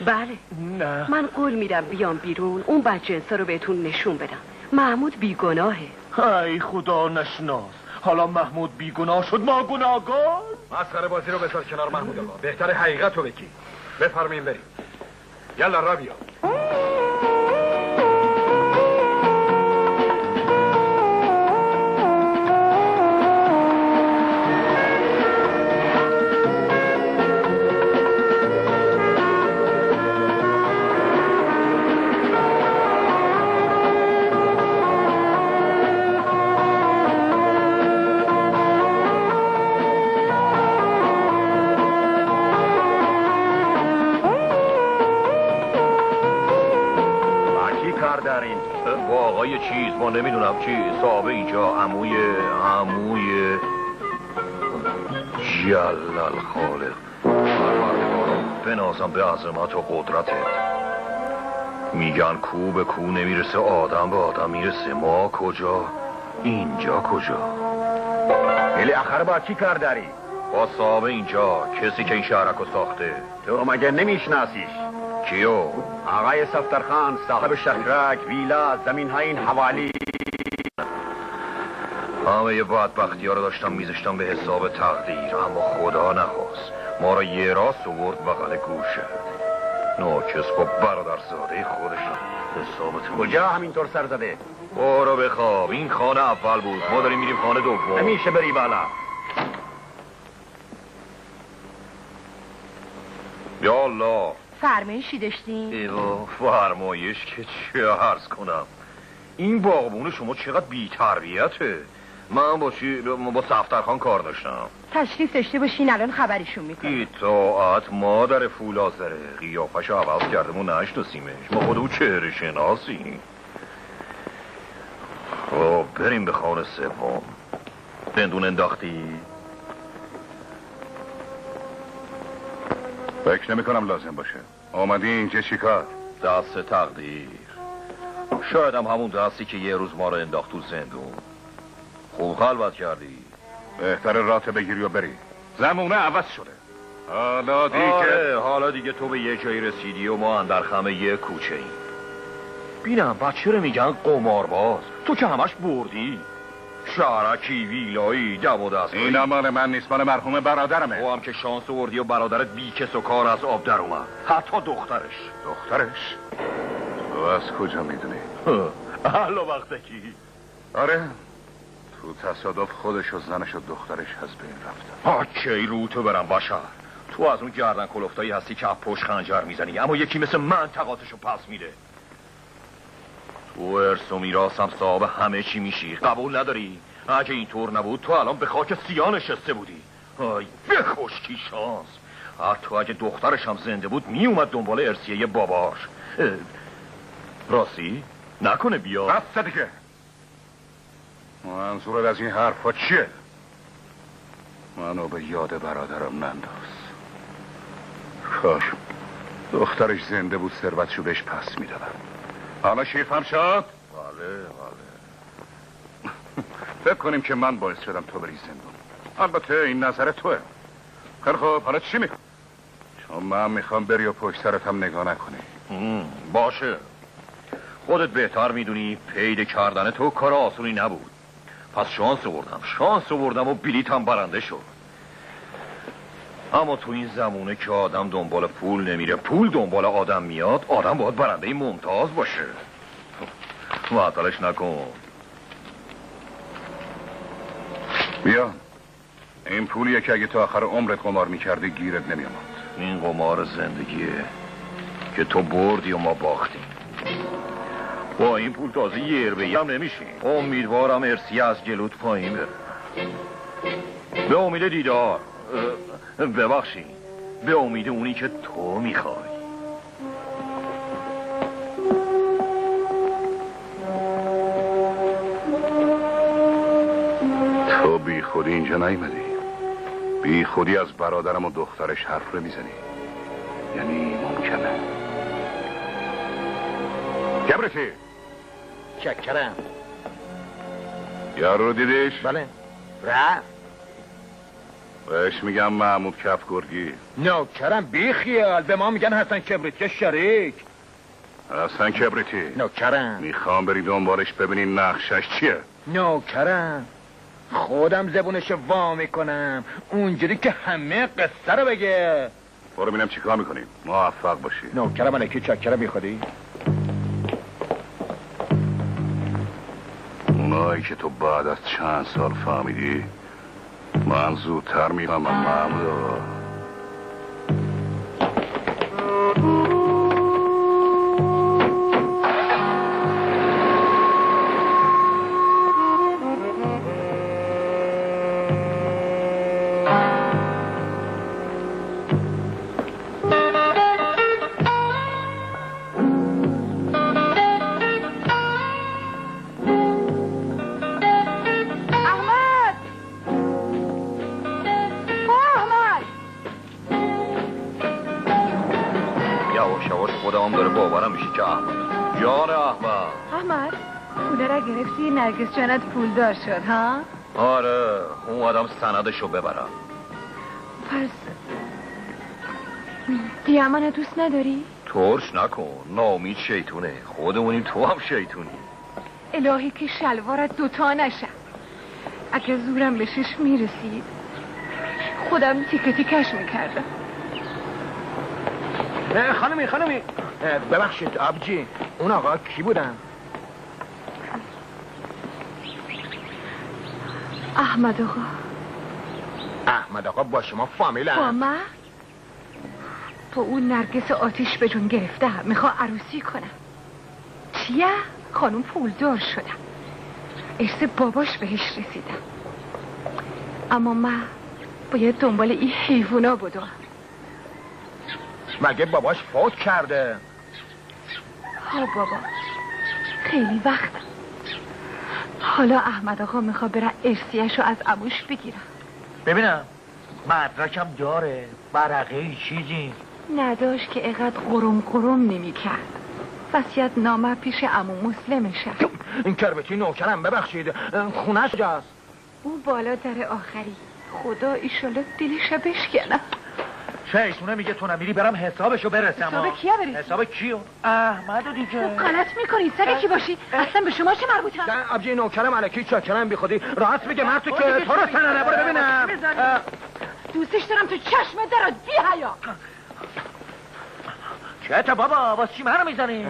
بله. نه من قول میدم بیام بیرون اون بدجنسا رو بهتون نشون بدم. محمود بیگناهه. ای خدا نشناس، حالا محمود بیگناه شد ما گناهگار؟ مسخره بازی رو بذار کنار محمود آقا، بهتر حقیقت رو بگی. بفرمایین بریم. یلا را بیا. دارین؟ با آقای چیز ما نمیدونم چی صاحب اینجا عموی جلال خالق پروردگارا بنازم به عظمت و قدرتت. میگن کو به کو نمیرسه آدم به آدم میرسه. ما کجا؟ اینجا کجا؟ ولی آخر با کی کار داری؟ با صاحب اینجا، کسی که این شهرکو ساخته. تو مگه نمیشناسیش؟ کیو؟ آقای صفترخان صاحب شهرک، ویلا، زمین های این حوالی. همه یه بدبختی ها رو داشتم میذاشتم به حساب تقدیر، اما خدا نخواست ما را یه راست آورد بغل گوشه. ناکس با برادرزاده خودشم حسابت. کجا همینطور سر زده؟ برو بخواب، این خانه اول بود، ما داریم میریم خانه دوم. همیشه بری بالا. یا الله، فرمایشی داشتین؟ ایوا فرمایش که چه عرض کنم. این باغبون شما چقدر بی تربیته. من با صفترخان کار داشتم. تشریف داشته باشین الان خبرشون میکنم. اطاعت مادر فولازره. قیافش عوض کرده ما نشناسیمش. ما خودمون چهره شناسیم. خب بریم به خانه سوم. دندون انداختی؟ فکر نمی کنم لازم باشه. آمدی اینجا چیکار؟ دست تقدیر. شاید هم همون دستی که یه روز ما رو انداخت تو زندون. خوب خلوت کردی. بهتر رات بگیری و بری. زمونه عوض شده. حالا دیگه تو به یه جایی رسیدی و ما اندر خمه یه کوچه ایم. بینم بچه رو میگن قمارباز. تو که همش بردی. شهرکی، ویلایی، دم و دست. این مال من نیست، مال مرحوم برادرمه. تو هم که شانس آوردی و برادرت بی کس و کار از آب در اومد. حتی دخترش. دخترش؟ تو از کجا میدونی؟ حالا وقتکی. آره، تو تصادف خودش و زنش و دخترش از بین رفتن. کی رو تو برم بشر. تو از اون گردن کلفتایی هستی که پشت خنجر میزنی، اما یکی مثل من تقاطشو پس میده. تو ارث و میراث هم صاحب همه چی میشی. قبول نداری؟ اگه اینطور نبود تو الان به خاک سیاه نشسته بودی. آی بخشکی شانس. حتی اگه دخترش هم زنده بود میومد دنبال ارثیه باباش. راستی؟ نکنه بیا. بسته دیگه. منظورت از این حرفا چیه؟ منو به یاد برادرم ننداز. کاش دخترش زنده بود ثروتشو بهش پس میدادم. حالا شیفم شد؟ بله. فکر کنیم که من باعث شدم تو بری زندون. البته این نظر توه. خیلی خب حالا چی میخوام؟ چون من میخوام بری و پشت سرت هم نگاه نکنی. باشه. خودت بهتر میدونی پیدا کردن تو کار آسونی نبود. پس شانس آوردم و بلیتم برنده شد. اما تو این زمونه که آدم دنبال پول نمیره، پول دنبال آدم میاد، آدم باید برنده ممتاز باشه. معطلش نکن. بیا، این پولیه که اگه تا آخر عمرت قمار میکردی گیرت نمیامد. این قمار زندگیه که تو بردی و ما باختیم. با این پول تازه یربه‌ای هم نمیشیم. امیدوارم ارسی از جلوت پایین بره. به امید دیدار، ببخشید، به امید اونی که تو میخوای. تو بی خودی اینجا نیومدی. بی خودی از برادرم و دخترش حرف رو میزنی. یعنی ممکنه. گبرتی چکرم. یارو رو دیدیش؟ بله رفت. بهش میگم محمود کف گرگی. نوکرم بی خیال. به ما میگن حسن کبریتی شریک. حسن کبریتی نوکرم. میخوام بری دنبالش ببینی نقشش چیه. نوکرم خودم زبونش وا میکنم اونجوری که همه قصه رو بگه. برو ببینم چیکار میکنیم. موفق باشی. نوکرم الکی چکرم بی خودی. اونایی که تو بعد از چند سال فهمیدی من زودتر میفهمم محمود آقا. میشه که احمد. جان احمد. احمد پوله را گرفتی نرگس جانت پولدار شد ها؟ آره اومدم سندشو ببرم. پس دیامان دوست نداری؟ ترش نکن، نامید شیطونه، خودمونیم تو هم شیطونی. الهی که شلوارت دوتا نشم. اگه زورم به شش میرسید خودم تیکه تیکش میکردم. خانمی ببخشید آبجی، اون آقا کی بودن؟ احمد آقا. احمد آقا با شما فامیل با من؟ با اون نرگس آتیش به جون گرفته میخوا عروسی کنم. چیه؟ خانم پولدار شدم، ارث باباش بهش رسیدم، اما من باید دنبال این حیوونا بودم. مگه باباش فوت کرده؟ ها بابا خیلی وقت. حالا احمد آقا میخوا برن ارثیه‌شو از عموش بگیرم. ببینم مدرکم داره، برقه چیزی نداشت که اقدر قرم نمیکرد. وصیت نامه پیش عمو مسلمشه. این کربتی نوکرم ببخشید، خونش جاست. اون بالا در آخری. خدا ایشالا دلش بشکنه. شیطونه میگه تو نمیری برم حسابشو برسم. حساب کیه برسی؟ حساب کیو؟ احمدو دیگه. غلط میکنی سر کی باشی؟ اصلا به شما چه مربوطم؟ آبجی نوکرم الکی چاکرم بی خودی راست میگه مرد تو که تو رو سننه برو ببینم. دوستش دارم تو چشم درات بی حیا. چته بابا واسه چی منو میزنی؟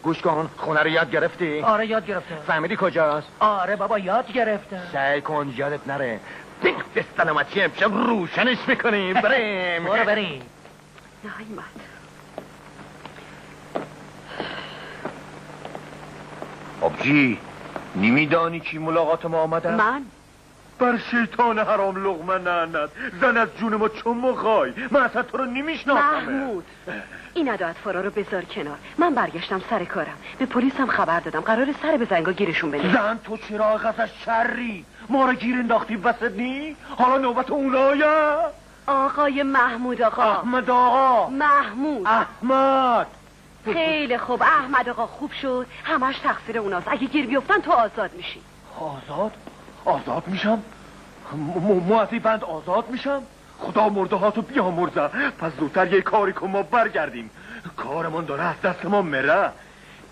گوش کن، خونه رو یاد گرفتی؟ آره یاد گرفتم. فهمیدی کجاست؟ آره بابا یاد گرفتم. سعی کن یادت نره. دیگه سلامتی امشب روشنش میکنیم. بریم برو بریم. نایمد آبجی نمیدانی کی ملاقات ما آمده؟ من؟ بر شیطان حرام لقمه نند زن از جون ما چون مخوای، من اصلا تو رو نمیشناسم. محمود این ادعات فرا رو بذار کنار. من برگشتم سر کارم، به پلیس هم خبر دادم قرار سر به زنگا گیرشون بدیم. زن تو چرا ازش شری؟ ما رو گیر انداختی وسط نی؟ حالا نوبت اونایا؟ آقای محمود آقا. احمد آقا. محمود. احمد. خیلی خوب احمد آقا خوب شد، همش تقصیر اوناست. اگه گیر بیفتن تو آزاد میشی. آزاد؟ آزاد میشم؟ ما از این بند آزاد میشم؟ خدا مرده ها تو بیامرزه. پس زودتر یه کاری کن ما برگردیم، کارمون داره از دست ما مره.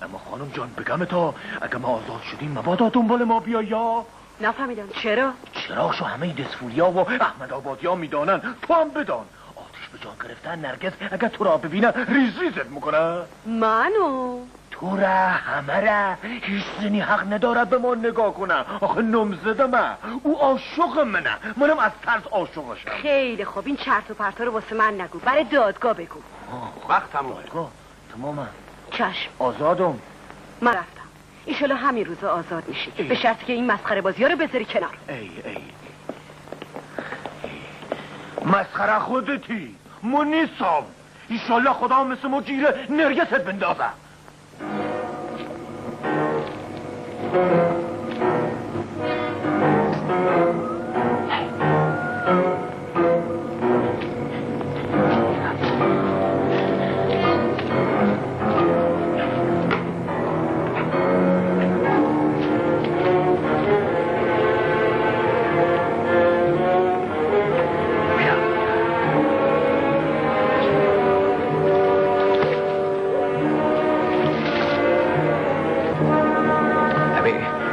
اما خانم جان بگم تا اگه ما آزاد شدیم مبادا دنبال ما بیا یا نفهمیدم چرا؟ چراشو همه دسفولیا و احمد آبادی ها میدانن، تو هم بدان. آتش به جان گرفتن نرگس اگه تو را ببینن ریز ریزت میکنه. منو؟ تو را همه را هیچ زنی حق ندارد به ما نگاه کنه. آخه نمزده من، او عاشق منه، منم از ترس عاشقشم. خیلی خوب این چرت و پرتا رو واسه من نگو، برای دادگاه بگو. وقت تمومه. تمامه. چشم آزادم. من رفتم، ایشالا همین روزا آزاد میشی، به شرطی که این مسخره بازی ها رو بذاری کنار. ای مسخره خودتی، ما نیستم. ایشالله خدا مثل ما گیره نرگست بندازه.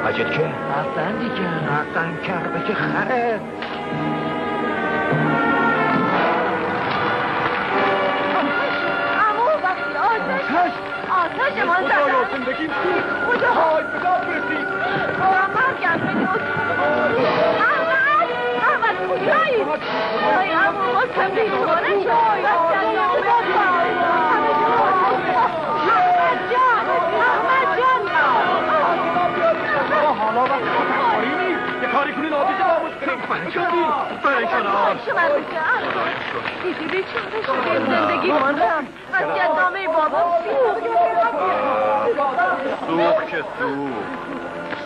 مجید که؟ رفتن دیگه. رفتن کرده که خره. امو وقتی آتش ما زدن. خدا لازم بگیم خدا های بدا برسید. مرگم به احمد کجایی؟ وای امو ما کمی دوباره شد. حالا وقت کاری نیست، یه کاری کنین آتیش خاموش کنین. برای کنار. دیدی بیچاره شده زندگی کنم از یدامه بابا سوخ که سوخ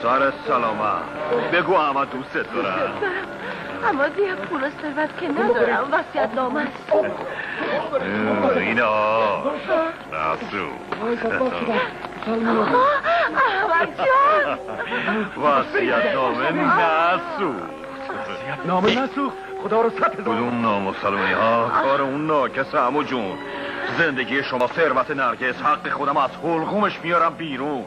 سر سلامت. بگو احمد دوست دارم. اما دیگه پول و ثروت که ندارم، وصیت نامه است. اینا نسو احمد جان، وصیت نامه نسو. نامه نسوخت. خدا رو 100,000. کدوم نامسلمانی ها؟ کار اون ناکس عمو جون. زندگی شما ثروت نرگس، حق خودم از حلقومش میارم بیرون.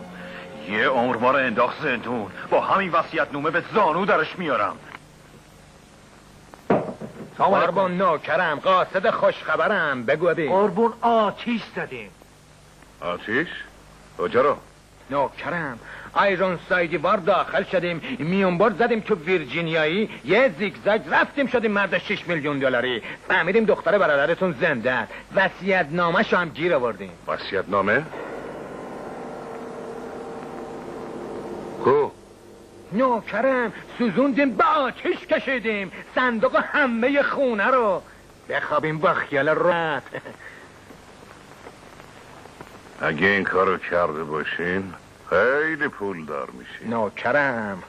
یه عمر ما رو انداخت زندون، با همین وصیت نامه به زانو درش میارم. قربون نوکرم، قاصد خوشخبرم. بگو ابی. قربون آتیش زدیم. آتیش؟ کجا رو؟ نوکرم، آیرون سایدی وار داخل شدیم، میونبرد زدیم تو ویرجینیایی، یه زیگزاگ رفتیم شدیم مرد 6 میلیون دلاری. فهمیدیم دختر برادرتون زنده. وصیت نامه شو هم گیر آوردیم. وصیت نامه؟ کو؟ نوکرم، سوزوندیم به آتیش کشیدیم صندوق همه خونه رو. بخوابیم با خیال راحت. اگه این کارو کرده باشین خیلی پول دار میشین. نوکرم.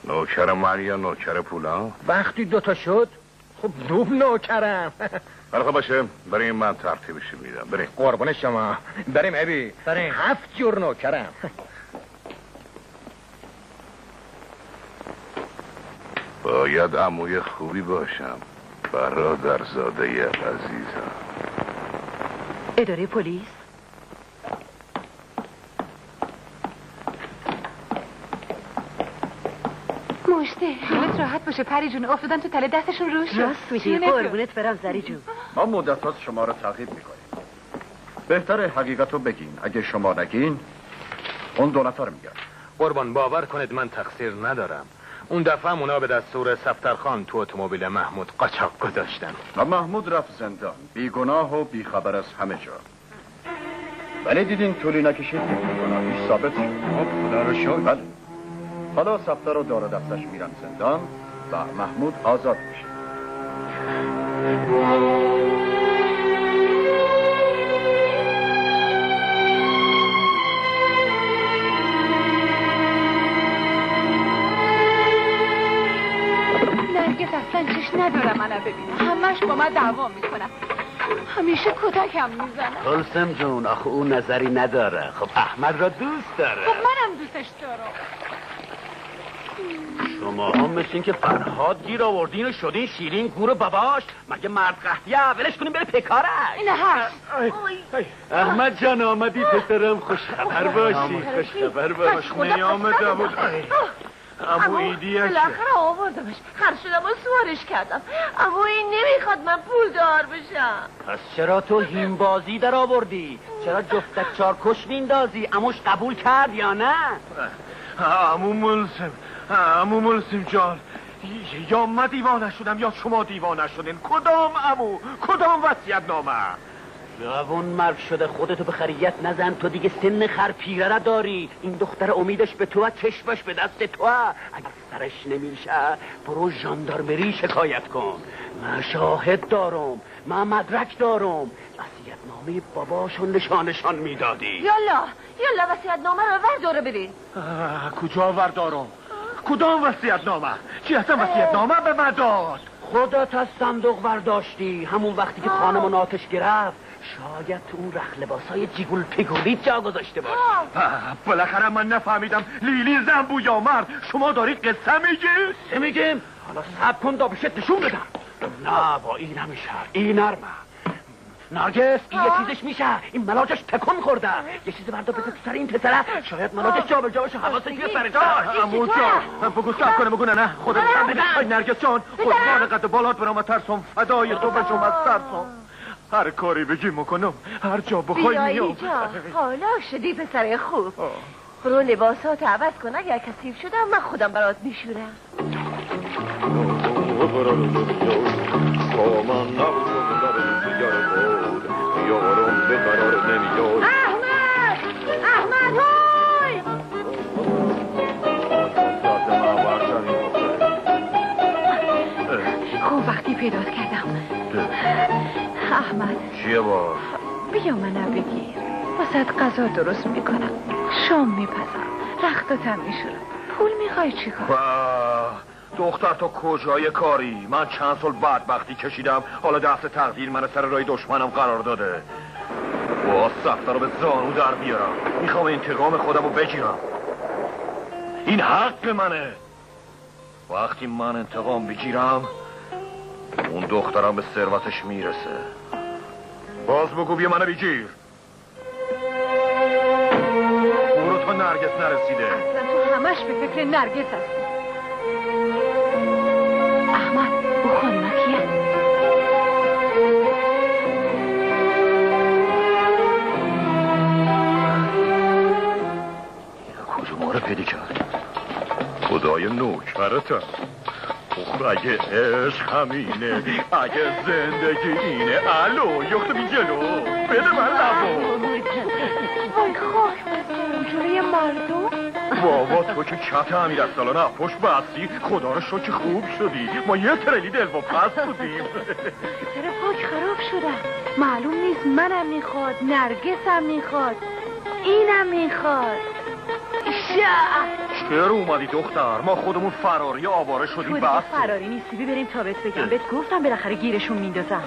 نوکر من یا نوکر پولا؟ وقتی دوتا شد خب دوب نوکرم. حالا خب باشه، بریم من ترتیبش میدم. بریم. قربون شما. بریم ابی. بریم. 7 جور نوکرم. باید عموی خوبی باشم، برادرزاده عزیزم. اداره پلیس. مشته حالت راحت باشه پری جون، افتادن تو تله دستشون روش. راست میگی، قربونت برم زری جون. ما مدت هاست شما رو تعقیب میکنیم. بهتره حقیقت رو بگین. اگه شما نگین اون 2 نفر میگن. قربان باور کنید من تقصیر ندارم. اون دفعه اونا به دستور صفترخان تو اتومبیل محمود قاچاق گذاشتن و محمود رفت زندان، بیگناه و بیخبر از همه جا. ولی دیدین طولی نکشید بیگناهیش ثابت شد. خدا رو شکر. بله. حالا صفتر و دار دستش میرن زندان و محمود آزاد میشه. نرگس اصلا چش ندارم منو ببینم، همش با من دعوا میکنم، همیشه کتکم میزنم. کلثوم جون آخه اون نظری نداره. خب احمد را دوست داره. خب منم دوستش دارم. شما هم مثل این که فرهاد گیر آوردین و شدین شیرین گور باباش. مگه مرد قحطیه ولش کنیم بره پکارش. اینه هست. احمد جان آمدی پسرم، خوش خبر باشی. خوش خبر باشی. نیامده بود. امو ایدیه بالاخره آوردمش، خرج شدم و سوارش کردم. اما این نمیخواد من پول دار بشم. پس چرا تو هیمبازی در آوردی؟ چرا جفتک چارکش میندازی؟ اموش قبول کرد یا نه؟ عمو ملسم جان، یا من دیوانه شدم یا شما دیوانه شدین. کدام عمو؟ کدام وصیت نامه؟ جوون مرگ شده، خودتو به خریت نزن. تو دیگه سن خرپیره را داری. این دختر امیدش به تو، چشمش به دست تو. اگر سرش نمیشه برو ژاندارمری شکایت کن. من شاهد دارم، من مدرک دارم. وصیت نامه باباشو نشان میدادی. یالا وصیت نامه رو ور دوره برین. کجا وردارم؟ کدام وصیت نامه؟ چی اصلا وصیت نامه به من داد؟ خودت از صندوق برداشتی همون وقتی که خانمون آتش گرفت. شاید تو اون رخ لباسای جیگول پیگولیت جا گذاشته باشی. بالاخره من نفهمیدم. لیلی زنبو یا مرد، شما داری قصه میگیم؟ حالا صبر کن تا بشت نشون بدم. نه با این نمیشه، این نرمه. نرگس این یه چیزش میشه. این ملاجش تکون خورده. یه چیز بردا بزن تو سر این پسره، شاید ملاجش جا به جا بشه. حواست توی سر جا. عمو جان بگو صبر کنه، بگو نه خودت ای نرگس جان، قربان قد بالات برام و ترسم، فدای تو بشم از ترسم. هر کاری بگی میکنم، هر جا بخوای میام. حالا شدی پسر خوب. برو لباسات عوض کن، اگر کثیف شدم من خودم برات میشورم. احمد های! خوب وقتی پیدات کردم. احمد چیه با؟ بیا منو بگیر، واسه غذا درست میکنم، شام میپزم. رختاتم میشورم. پول میخوای چی کار؟ دختر تو کجای کاری؟ من چند سال بدبختی کشیدم، حالا دست تقدیر من سر راه دشمنم قرار داده. با سفته رو به زانو در بیارم، میخوام انتقام خودم رو بگیرم. این حق منه. وقتی من انتقام بگیرم اون دخترم به ثروتش میرسه. باز بگو بیا منو بگیر. برو تا نرگس نرسیده. اصلا تو همش به فکر نرگس هستی. احمد او خانمه کیه؟ کجا ما رو پیدا کرد؟ خدای نوکرتم. اگه عشق همینه، اگه زندگی اینه، الو یخت بی جلو بده من لبو. وای خاک بسترم جلوی مردم. بابا تو که کت امیرارسلان اپوش بستی، خدا رو شکر خوب شدی. ما یه تریلی دل و پس بودیم. سر پاک خراب شدم. معلوم نیست منم میخواد، نرگسم میخواد، اینم میخواد. چرا اومدی دختر؟ ما خودمون فراری آواره شدیم. تو دیگه فراری نیستی، ببریم تا بهت بگم. بهت گفتم بالاخره گیرشون میندازم.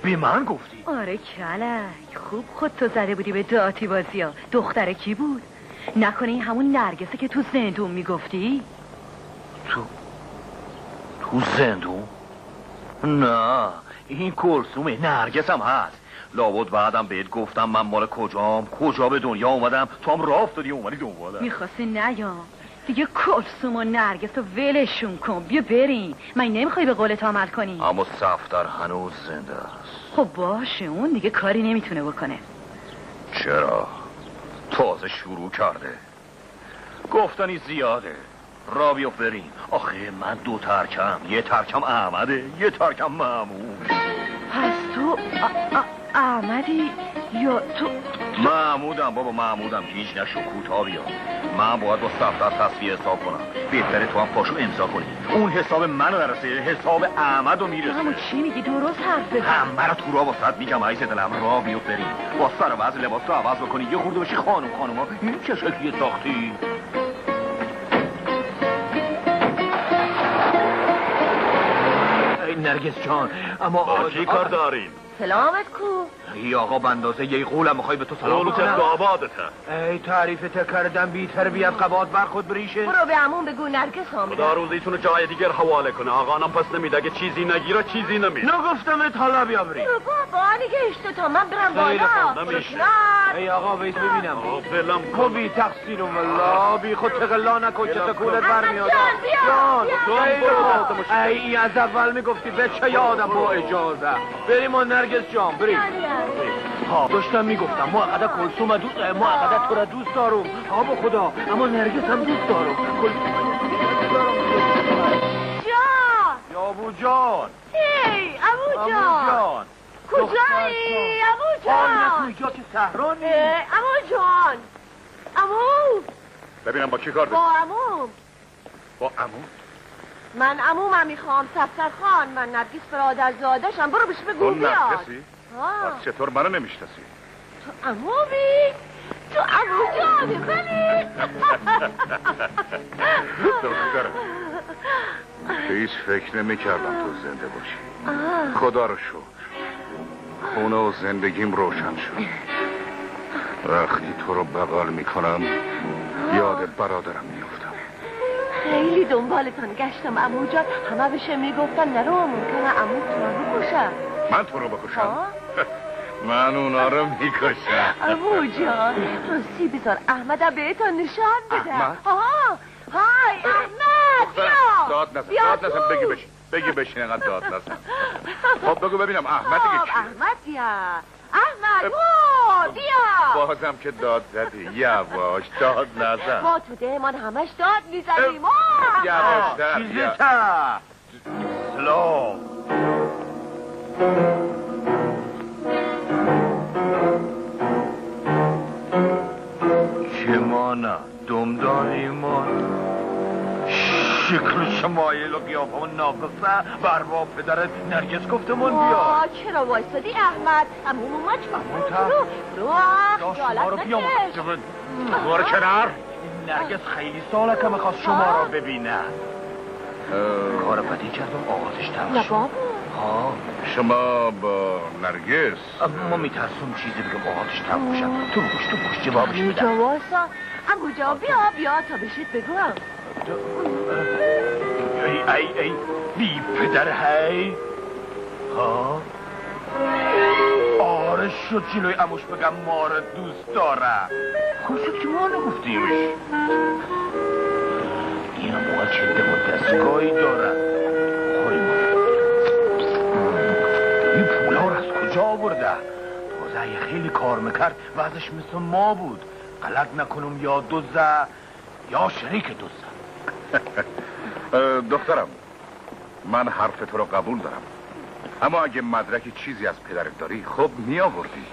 به من گفتی؟ آره کلک، خوب خودتو زده بودی به دعاتی بازی ها. دختره کی بود؟ نکنه این همون نرگسه که تو زندون میگفتی؟ تو زندون؟ نه این کلثومه، نرگس هم هست. لابد بعدم بهت گفتم من مال کجا به دنیا اومدم، تو هم راه افتادی اومدی دنبالم. میخواستی نیام دیگه. کلثوم و نرگس رو ولشون کن، بیا بریم. من نمیخوای به قولت عمل کنی؟ اما صفدر هنوز زنده است. خب باشه، اون دیگه کاری نمیتونه بکنه. چرا؟ تازه شروع کرده. گفتنی زیاده. را بیافرین. آخه من دو ترکم، یه ترکم احمده، یه ترکم محمود. پس تو احمدی یا تو؟ محمودم بابا، محمودم. هیچ نشو کوتاه بیا. من باید با صفدر تصفیه حساب کنم. بهتره تو هم پاشو امضا کنی. اون حساب منو نرسه، حساب احمد رو میرسه. همون چی میگی؟ درست حرف بزن. همه رو تو را واسط میگم عیز دلم. را بیافرین. با سر وضع لباس رو عوض بکنی، یه خورده باشی خانوما. این چه شکلیه ساختی؟ نرگس جان، اما چی کار داریم؟ سلامت کو؟ ای آقا بندازه یه قولم میخوای به تو سلام کنم؟ قولت آبادته. ای تعریفت کردم بی تربیت قباد بر خود بریشه. برو به عمون بگو نرگس آمده. خدا روزیتونو جای دیگر حواله کنه. آقانم پس نمیده، اگه چیزی نگیره چیزی نمیده. نگفتمت حالا بیا بریم. برو بابا نگهش تو تا من برم بالا. نمیشه. ای آقا ویس ببینم. فلم تو بی تقصیر والله، بی خود تقلا نکن که سکونت برمیاد. جان ای از اول میگفتی به چه یادم با اجازه. بریم و نرگس جان بریم. داشتم میگفتم ما اقدر کلثوم ما اقدر تو را دوست دارم. ها با خدا، اما نرگس هم دوست دارم. جان یا ابو جان. هی ابو جان کجایی؟ ابو جان اینجا که صحرا نیست. ابو جان. عمو ببینم با کی کار داری؟ با عموم. با عمو؟ من عمومم میخوام. صفدر خان، من نرگس برادرزاده‌شم. برو بهش بگو بیاد. تو نرگسی؟ پس چطور منو نمیشناسی؟ تو عمومی؟ تو عمو جانه بلی؟ دخترم هیچ فکر نمیکردم تو زنده باشی. خدا رو شکر خونه و زندگیم روشن شد. وقتی تو رو بغل میکنم یاد برادرم میفتم. خیلی دنبالتان گشتم عمو جان. همه بشه میگفتن نرو، ممکنه عمو تو رو بکشم. من تو رو بکشم؟ من اونا رو میکشم. عمو جان راستی بذار احمدم بهتان نشان بده. احمد؟ های احمد بیا. داد نزن بگی بشین اینقدر داد نزن. خب بگو ببینم احمد دیگه چیه؟ احمد بیا. احمد بیا. بازم که داد زدی. یواش داد نزن. ما تو دهمان همش داد میزنیم. یواشتر چیزی‌تر. سلام. که ما نه دمداری ما شکل شمایل و قیافمون ناقصه. بروا پدرت نرگس گفتمون بیا. چرا وایستادی احمد؟ عموم اومد چکار؟ رو خجالت نکش. برو کنار. نرگس خیلی ساله که میخواست شما را ببینه. کار بدی کردم آغازش تمام شد. بابا شما با نرگس ما میترسم چیزی بگم آغازش تمام شد. تو بگوش جوابش بدم. جواسا امو جا بیا تا بشید بگوام. ای بی پدر هی ها آره شد جلوی اموش بگم ما را دوست داره. خوب شد که ما نگفتیمش. این موقع چنده با دستگاهی داره. خوری ما این پولا را از کجا آورده؟ تازه خیلی کار میکرد و ازش مثل ما بود. غلط نکنم یا دوزه یا شریک دوزه. دخترم من حرف تو رو قبول دارم، اما اگه مدرک چیزی از پدرت داری خب می آوردی.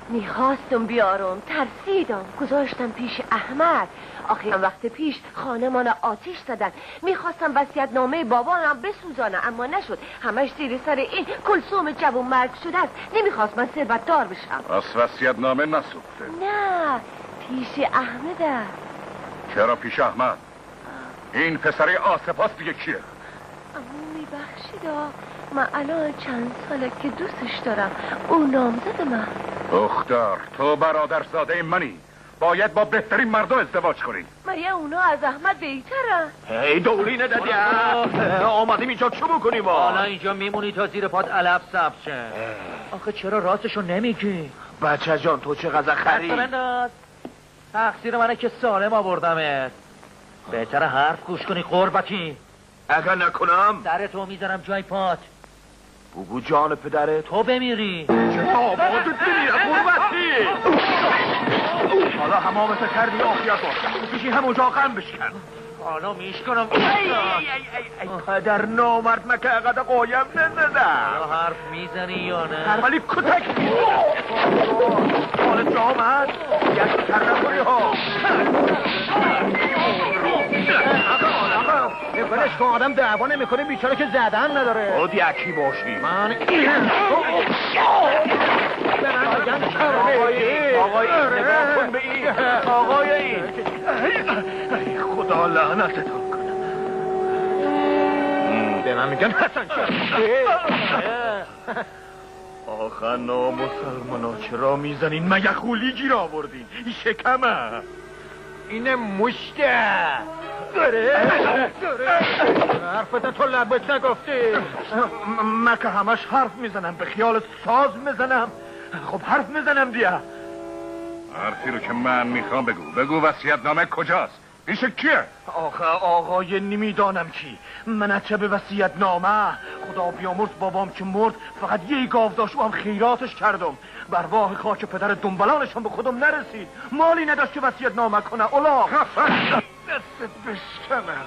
میخواستم بیارم ترسیدم گذاشتم پیش احمد. آخه وقت پیش خانمان آتیش زدن میخواستم وصیت نامه بابانم بسوزانم اما نشد. همش زیر سر این کلثوم جوون مرگ شده است. نمیخواست من ثروتدار بشم. از وصیت نامه نسوخته؟ نه پیش احمد است. چرا پیش احمد؟ این پسر آسفاست دیگه کیه؟ اما میبخشید من الان چند ساله که دوستش دارم. او نامزد من. دختر تو برادرزاده منی، باید با بهترین مردا ازدواج کنی. مگه اونا از احمد بهترن؟ هی دولی ندادی. آمدیم اینجا چه بکنیم؟ حالا اینجا میمونی تا زیر پات علف سبز شه. آخه چرا راستشو نمیگی؟ بچه جان تو چه غذا خری؟ تقصیر منه که سالم آوردمت. بهتره حرف گوش کنی قربتی. اگر نکنم در تو میذارم جای پات. بگو جان پدرت تو بمیری. چه آبادت بمیره قربتی. حالا همامت کردی آخیت باشه بشی همونجا غم بشکن. حالا میشکنم. پدر نامرد مکه اقدر قایم نزده. حالا حرف میزنی یا نه؟ ولی کتک میزنی. حالت جا آمد یک ترنفوری ها. بلش کن آدم دعوا نمیکنه بیچاره که زدن نداره. خود یکی باشی. من آقای نگاه کن به این. آقای این خدا لعنتت کنه. به من میگن حسن آخه نامسلمانا چرا میزنین؟ مگه خولی گیر آوردین؟ این شکمه. اینه مشته داره حرفت تو لبت نگفتی. من که همش حرف میزنم به خیال ساز میزنم. خب حرف میزنم دیگه. حرفی رو که من میخوام بگو وصیت نامه کجاست؟ ایشه کیه؟ آخه آقای نمیدانم کی. من چه به وصیت نامه. خدا بیامرز بابام که مرد فقط یه گاو داشت و هم خیراتش کردم. بر واه خاک پدر دنبلانش هم به خودم نرسید. مالی نداشت که وصیت نامه کنه. اولاغ دستت بشکنه.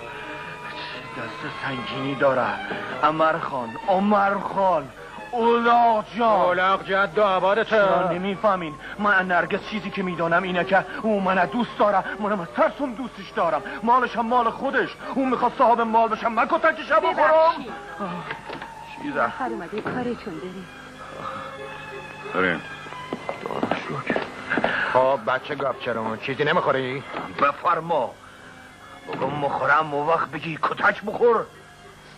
دست سنگینی داره. عمر خان اولاغ جان. اولاغ جد آبادته. چرا نمیفهمین؟ من نرگس چیزی که میدانم اینه که او منو دوست داره. منم از ترسم دوستش دارم. مالش هم مال خودش. اون میخواد صاحب مال بشم. من کتکشم بخورم. چیزه آخر اومده کارتون داریم. خب بچه گابچرون چیزی نمیخوری؟ بفرما. بگم مخورم و وقت بگی کتک بخور.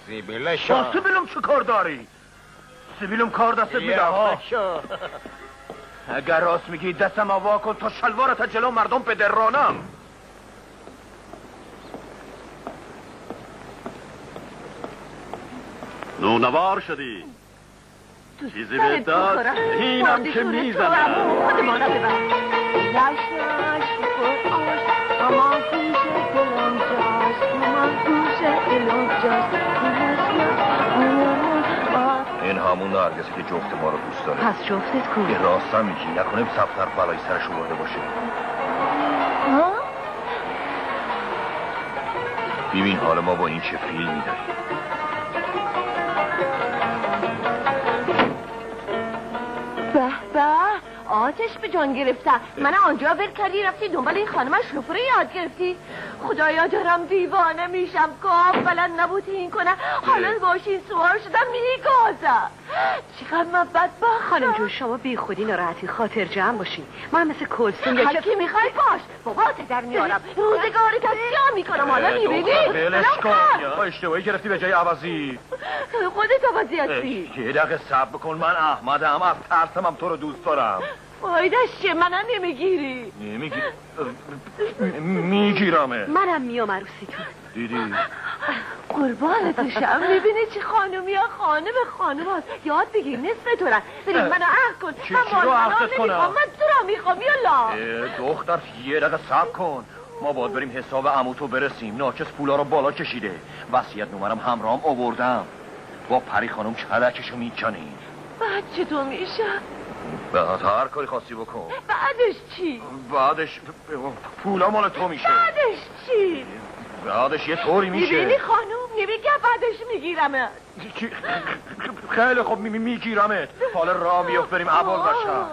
سیبیل شا. با سیبیلم چه کار داری؟ سیبیلم کار دستت میده ها. اگر راست میگی دستم آوا کن تا شلوارت جلو مردم پدرانم. نونوار شدی. چیزی بهت داد؟ اینم که میزنم. خودمانه ببر. یاشاش بخور آش اما گوشه دلم جاست. اما گوشه دلم جاست. این همون نرگسه که جفت ما رو دوست داره. پس جفتت کو؟ این راست هم میگی. نکنیم سفتر بلای سرش ورده باشه. ببین حال ما با این چه فیلمی داریم. به به آتش به جان گرفتن. من آنجا ول کردی رفتی دنبال این خانمش شلوفره یاد گرفتی. خدایا دارم دیوانه میشم. گاو بلد نبود این کنم، حالا باشین سوار شدم میگازم. چقدر من بدبختم. خانم جون شما بی خودی ناراحتی، خاطر جمع باشین. من مثل کلثوم هر کی میخوای باش، بابات در میارم. روزگاری تا سیاه میکنم. حالا میبینی؟ بلش کن. اشتباهی گرفتی به جای عوضی. خودت عوضی هستی. یه دقیقه صبر بکن. من احمدم، از ترسم هم تو رو دوست دارم. فایدش چیه؟ منم نمیگیری. میگیرمه. منم میام عروسیتون. دیدی؟ قربانت شم. میبینی چی خانومی ها خانم هاست. یاد بگیر نصف تو رن. بریم منو عهد کن. چی رو عهدت کنم؟ من تو را میخوام. یالا دختر یه دقیقه صبر کن. ما باید بریم حساب عموتو برسیم. ناچس پولا رو بالا کشیده. وصیت نمرم همراهم آوردم. با پری خانم کلکشو میکنیم. بعد چطور میشه؟ بعد هر کاری خواستی بکن. بعدش چی؟ بعدش پولا مال تو میشه. بعدش چی؟ بعدش یه طوری میشه. میبینی خانوم؟ نمیگه بعدش میگیرمه. خیلی خوب میگیرمت. حالا راه بیفت بریم عبال بشم.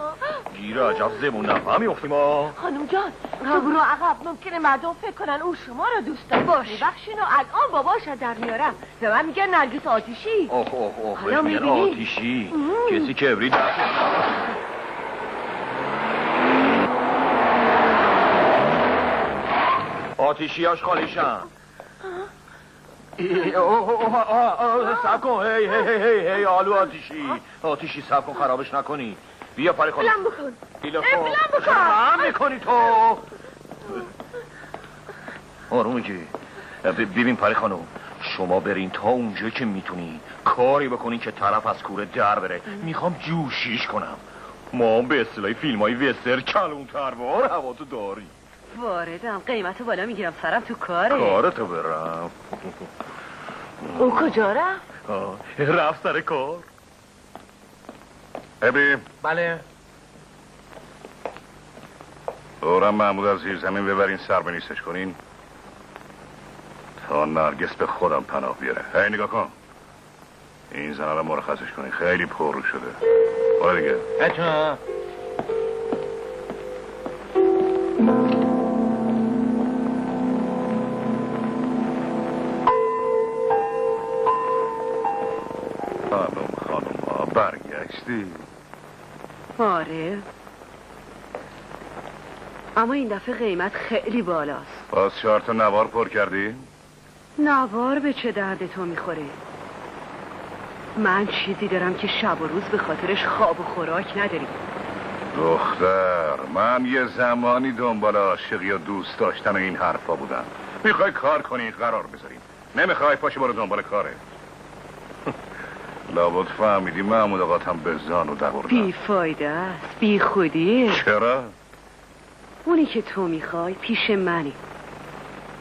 گیر عجب زبون نفهمی افتیم ها. خانوم جان تو برو عقب. ممکنه مردم فکر کنن او شما رو دوست داره. ببخشین و الان باباش در میارم. به من میگن نرگس آتیشی. حالا میگن آتیشی. کسی کبریت آتیشیاش خالیشن. سب کن. هی آلو آتیشی سب کن خرابش نکنی. بیا پری خانم. بلم بکن. هم میکنی تو. آروم میگی. ببین پری خانم شما برین تا اونجایی که میتونی کاری بکنین که طرف از کوره در بره. میخوام جوشیش کنم. ما به اصطلاح فیلم های وستر کلون تروار هوا تو داری. واردم قیمتو بالا میگیرم سرم تو کاره. کارتو برم. او کجا رفت؟ رفت سر کار. ابری بله دورم محمود از زیر زمین ببرین سر بنیستش کنین تا نرگس به خودم پناه بیاره. هی نگاه کن این زنه رو مرخصش کنین خیلی پررو شده. حالا دیگه بچه خانم ها برگشتی. آره اما این دفعه قیمت خیلی بالاست. باز 4 تا نوار پر کردی؟ نوار به چه درد تو میخوره؟ من چیزی دارم که شب و روز به خاطرش خواب و خوراک نداری. دختر من یه زمانی دنبال عاشقی و دوست داشتن این حرفا بودم. میخوای کار کنی قرار بذاریم، نمیخوای پاشو برو دنبال کاره. لابد فهمیدی محمود آقاتم به زانو دوردم. بی فایده است، بی خودیه. چرا؟ اونی که تو میخوای پیش منی.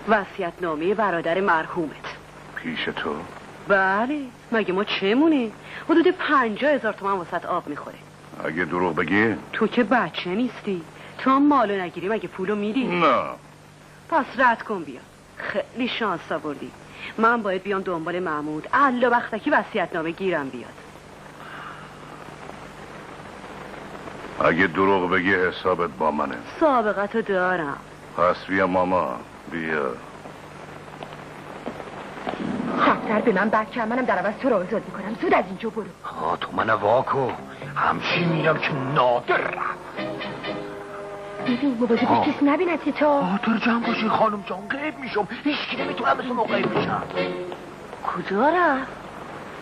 وصیت نامه برادر مرحومت. پیش تو؟ بله مگه ما چمونه؟ حدود 50,000 تومن واسط آب میخوره. اگه دروغ بگی؟ تو که بچه نیستی، تو هم مالو نگیری مگه پولو میدی؟ نه. پس رد کن بیا. خیلی شانس آوردی. من باید بیام دنبال محمود الا بختکی وصیت‌نامه گیرم بیاد. اگه دروغ بگی حسابت با منه. سابقتو دارم. پس بیا ماما بیا. خطر به من بد کرد، منم در عوض تو رو آزاد میکنم. زود از اینجا برو. تو من واکو همچی میرم که نادر رفت. ببین مواظب باش کسی نبیند تا. خاطر جمع باشی خانم جان، غیب میشم. هیچکی نمیتونم مثل ما غیب میشم. کجا رفت؟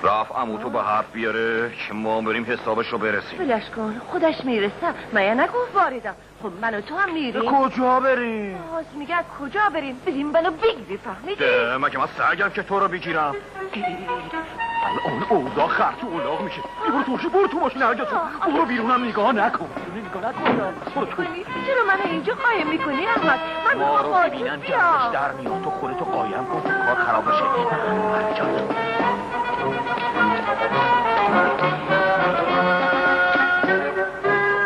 رفت عموتو به حرف بیاره که ما بریم حسابشو برسیم. بلش کن خودش میرسم. من نگفت واردم. خب من و تو هم میریم. کجا بریم؟ باز میگه کجا بریم؟ بریم منو بگیری فهمیدی؟ مگه من سرگم که تو رو بگیرم. الان اوضاع خرط و اولاغ میشه. برو تو ماشین هرگاه تو برو بیرونم نگاه نکن. برو تو. چرا منو اینجا قایم میکنی احمد؟ من ما میخوام رو ببینن جمعش در میاد. تو خودتو قایم کن تو کار خراب بشه.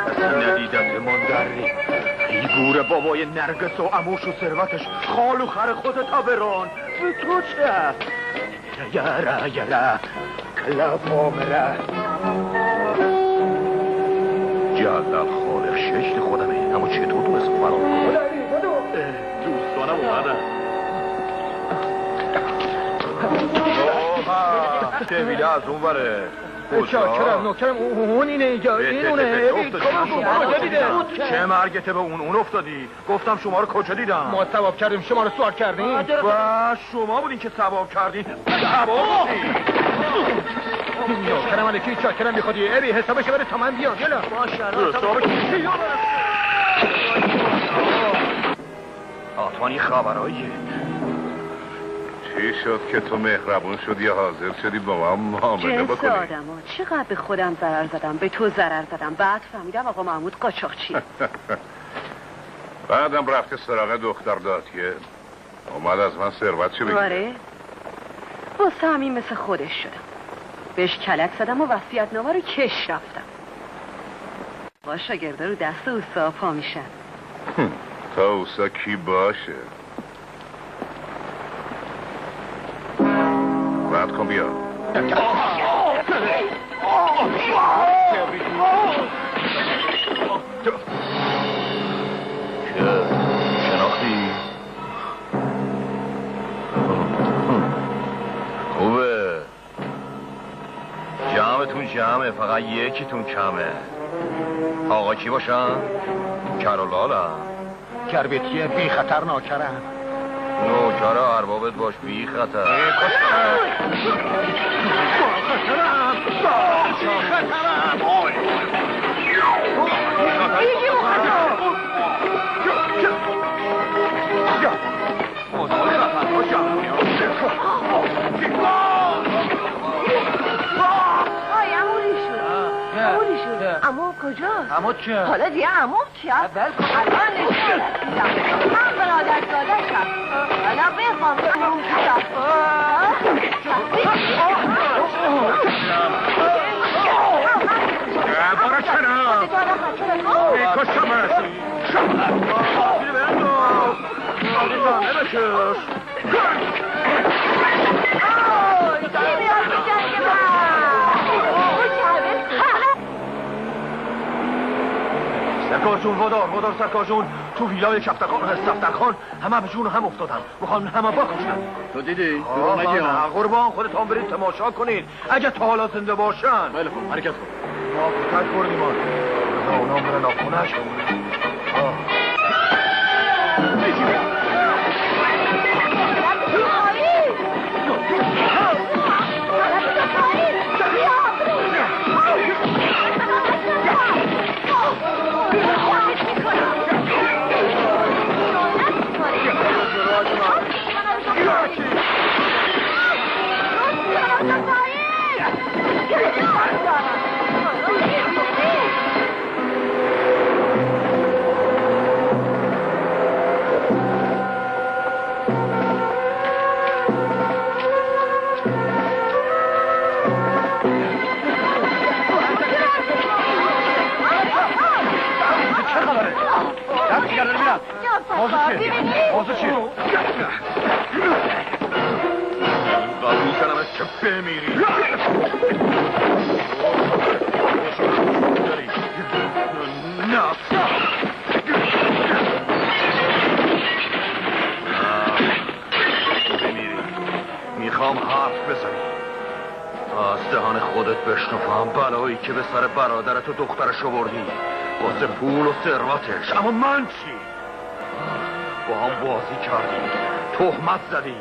کسی ندیدن ماندری ای گور بابای نرگس و عموش و ثروتش خال و خر خود تابران. به تو چه؟ یرا کلاب مامره جلال خالق ششت خودمه. اما چطور دونست فرار کنم؟ دوستانم اومدن. طویله از اون وره. چاکرم نوکرم اون اینه اینجا این اونه کجا دیده؟ چه مرگته به اون افتادی؟ گفتم شما رو کجا دیدم؟ ما ثواب کردیم شما رو سوال کردیم و شما بودین که ثواب کردین. ثواب بودین. نوکرم علیکی چاکرم میخوادی ابی حسابش بره تا من بیام یلا حساب کی؟ آتوانی خبراییه. چی شد که تو مهربون شدی یا حاضر شدی با من معامله بکنی؟ جنس آدم ها چقدر به خودم ضرر زدم به تو ضرر زدم بعد فهمیدم آقا محمود قاچاقچی. بعدم رفته سراغ دختر دادیه اومد از من ثروتشو بگیره. آره واسه همین مثل خودش شدم بهش کلک زدم و وصیت‌نامه رو کش رفتم. با شاگرده رو دست اوستا پا میشن. تا اوستا کی باشه؟ بعد کن بیا. شناختی؟ خوبه جمعتون جمعه فقط یکیتون کمه. آقا کی باشن؟ کرالالم کربتیه بی خطر ناکرم نوکر اربابت باش بی خطر. عمو کجاست؟ عمو چه؟ حالا دیگه عمو چیه؟ الان نشون من برادر داداشم حالا بفهم عمو چیه؟ برا چرا؟ میکشم سرکار جون وادار سرکار جون تو ویلای کفترخان و استفترخان همه به جون هم افتادن میخوان همه بکشن. تو دیدی؟ نه قربان خودتان برید تماشا کنید اگه تا حالا زنده باشن. خیلی خوب حرکت کن. ما فتک بردیم اونا برن آخونه شد. موضوع چیه؟ قبول کنم که بمیری. نه بمیری. میخوام حرف بزنی از دهان خودت بشنفم بلایی که به سر برادرت و دخترش آوردی واسه پول و ثروتش. اما من چی؟ با هم بازی کردی تهمت زدی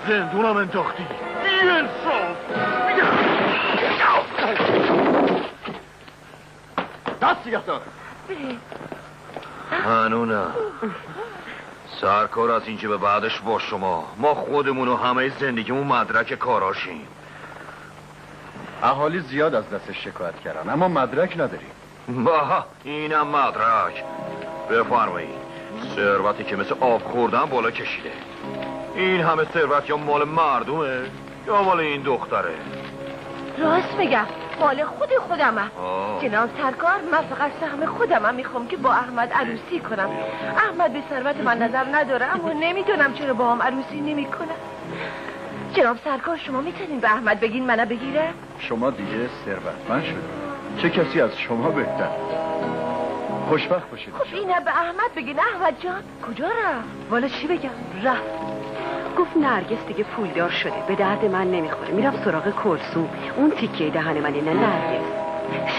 زندونم انداختی بی انصاف. دست نگه دار. هنونم سرکار از اینجا به بعدش با شما ما خودمون و همه زندگیمون مدرک کاراشیم. اهالی زیاد از دستش شکایت کردن اما مدرک نداریم. با اینم مدرک. بفرمایید ثروتی که مثل آب خوردن بالا کشیده. این همه ثروت یا مال مردمه یا مال این دختره؟ راست میگم مال خودمه. جناب سرکار من فقط سهم خودمم میخوام که با احمد عروسی کنم. احمد به ثروت من نظر نداره اما نمیدونم چرا با هم عروسی نمیکنه. جناب سرکار شما میتونین به احمد بگین منو بگیره؟ شما دیگه ثروتمند شدید. چه کسی از شما بهتر؟ خوشبخت باشید. خب اینه به احمد بگین. احمد جان کجا رفت؟ والا چی بگم رفت گفت نرگس دیگه پولدار شده، به درد من نمیخوره، میرم سراغ کلثوم. اون تیکه دهن منه، نه نرگس.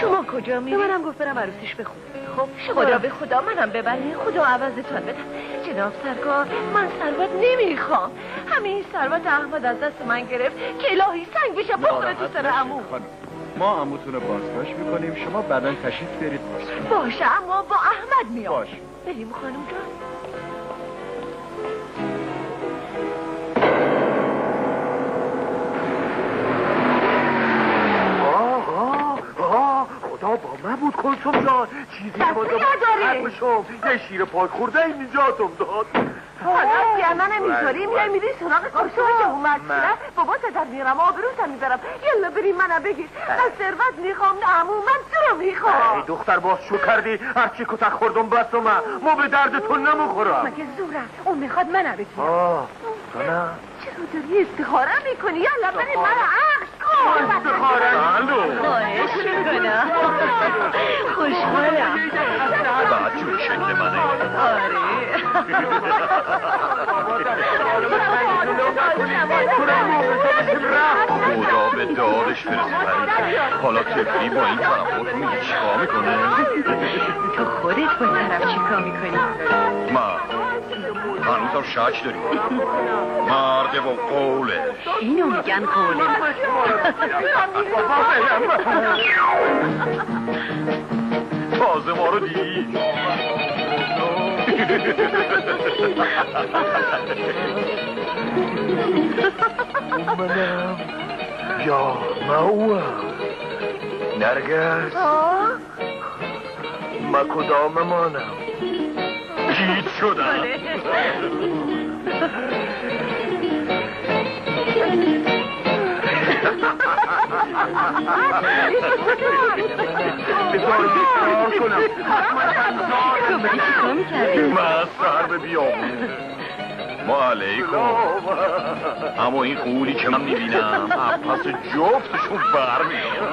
شما کجا میری؟ منم گفت برم عروسیش بخونم. خب خدا به خدا منم ببرین، خدا عوضتان بده. جناب سرکار، من ثروت نمیخوام. همه این ثروت احمد از دست من گرفت که الهی سنگ بشه بخوره تو سر عمو. ما عموتون رو بازداشت میکنیم، شما بعداً تشریف برید. باشه، اما با احمد میام. باشه. بریم خانم جان. خدا با من بود کلثوم جان، چیزی نداره. یه شیر پاک خورده این نجاتم داد. حالا منم اینطوری میای میری سراغ کلثوم که اومد شده. بابا تدر میرم آبروتم میذارم. یلا بریم منم بگید از ثروت میخوام، نه عمو من تو رو میخوام. ای دختر باز شو کردی، هرچی کتک خوردم بس من، ما به دردتون نمیخورم. مگه زورم اون میخواد منم بگیرم. تو نه چرا داری استخاره میکنی؟ یلا بریم من عقش کن. خواهش میکنم. خوشحالم. بعد جور شکل منه. آره. خدا به دادش برسه. حالا تفری با این طرفات میگه چیکار میکنه؟ تو خودت با طرف چیکار میکنی؟ من هنوزم شک داری. مرده با قوله. اینو میگن قوله. تازه ما رو دید. منم یا موام نرگس ما کدام مانم گیت شدم. من سر به بیامون ما علیکم. اما این قولی که من میبینم پس جفتشون برمیاد.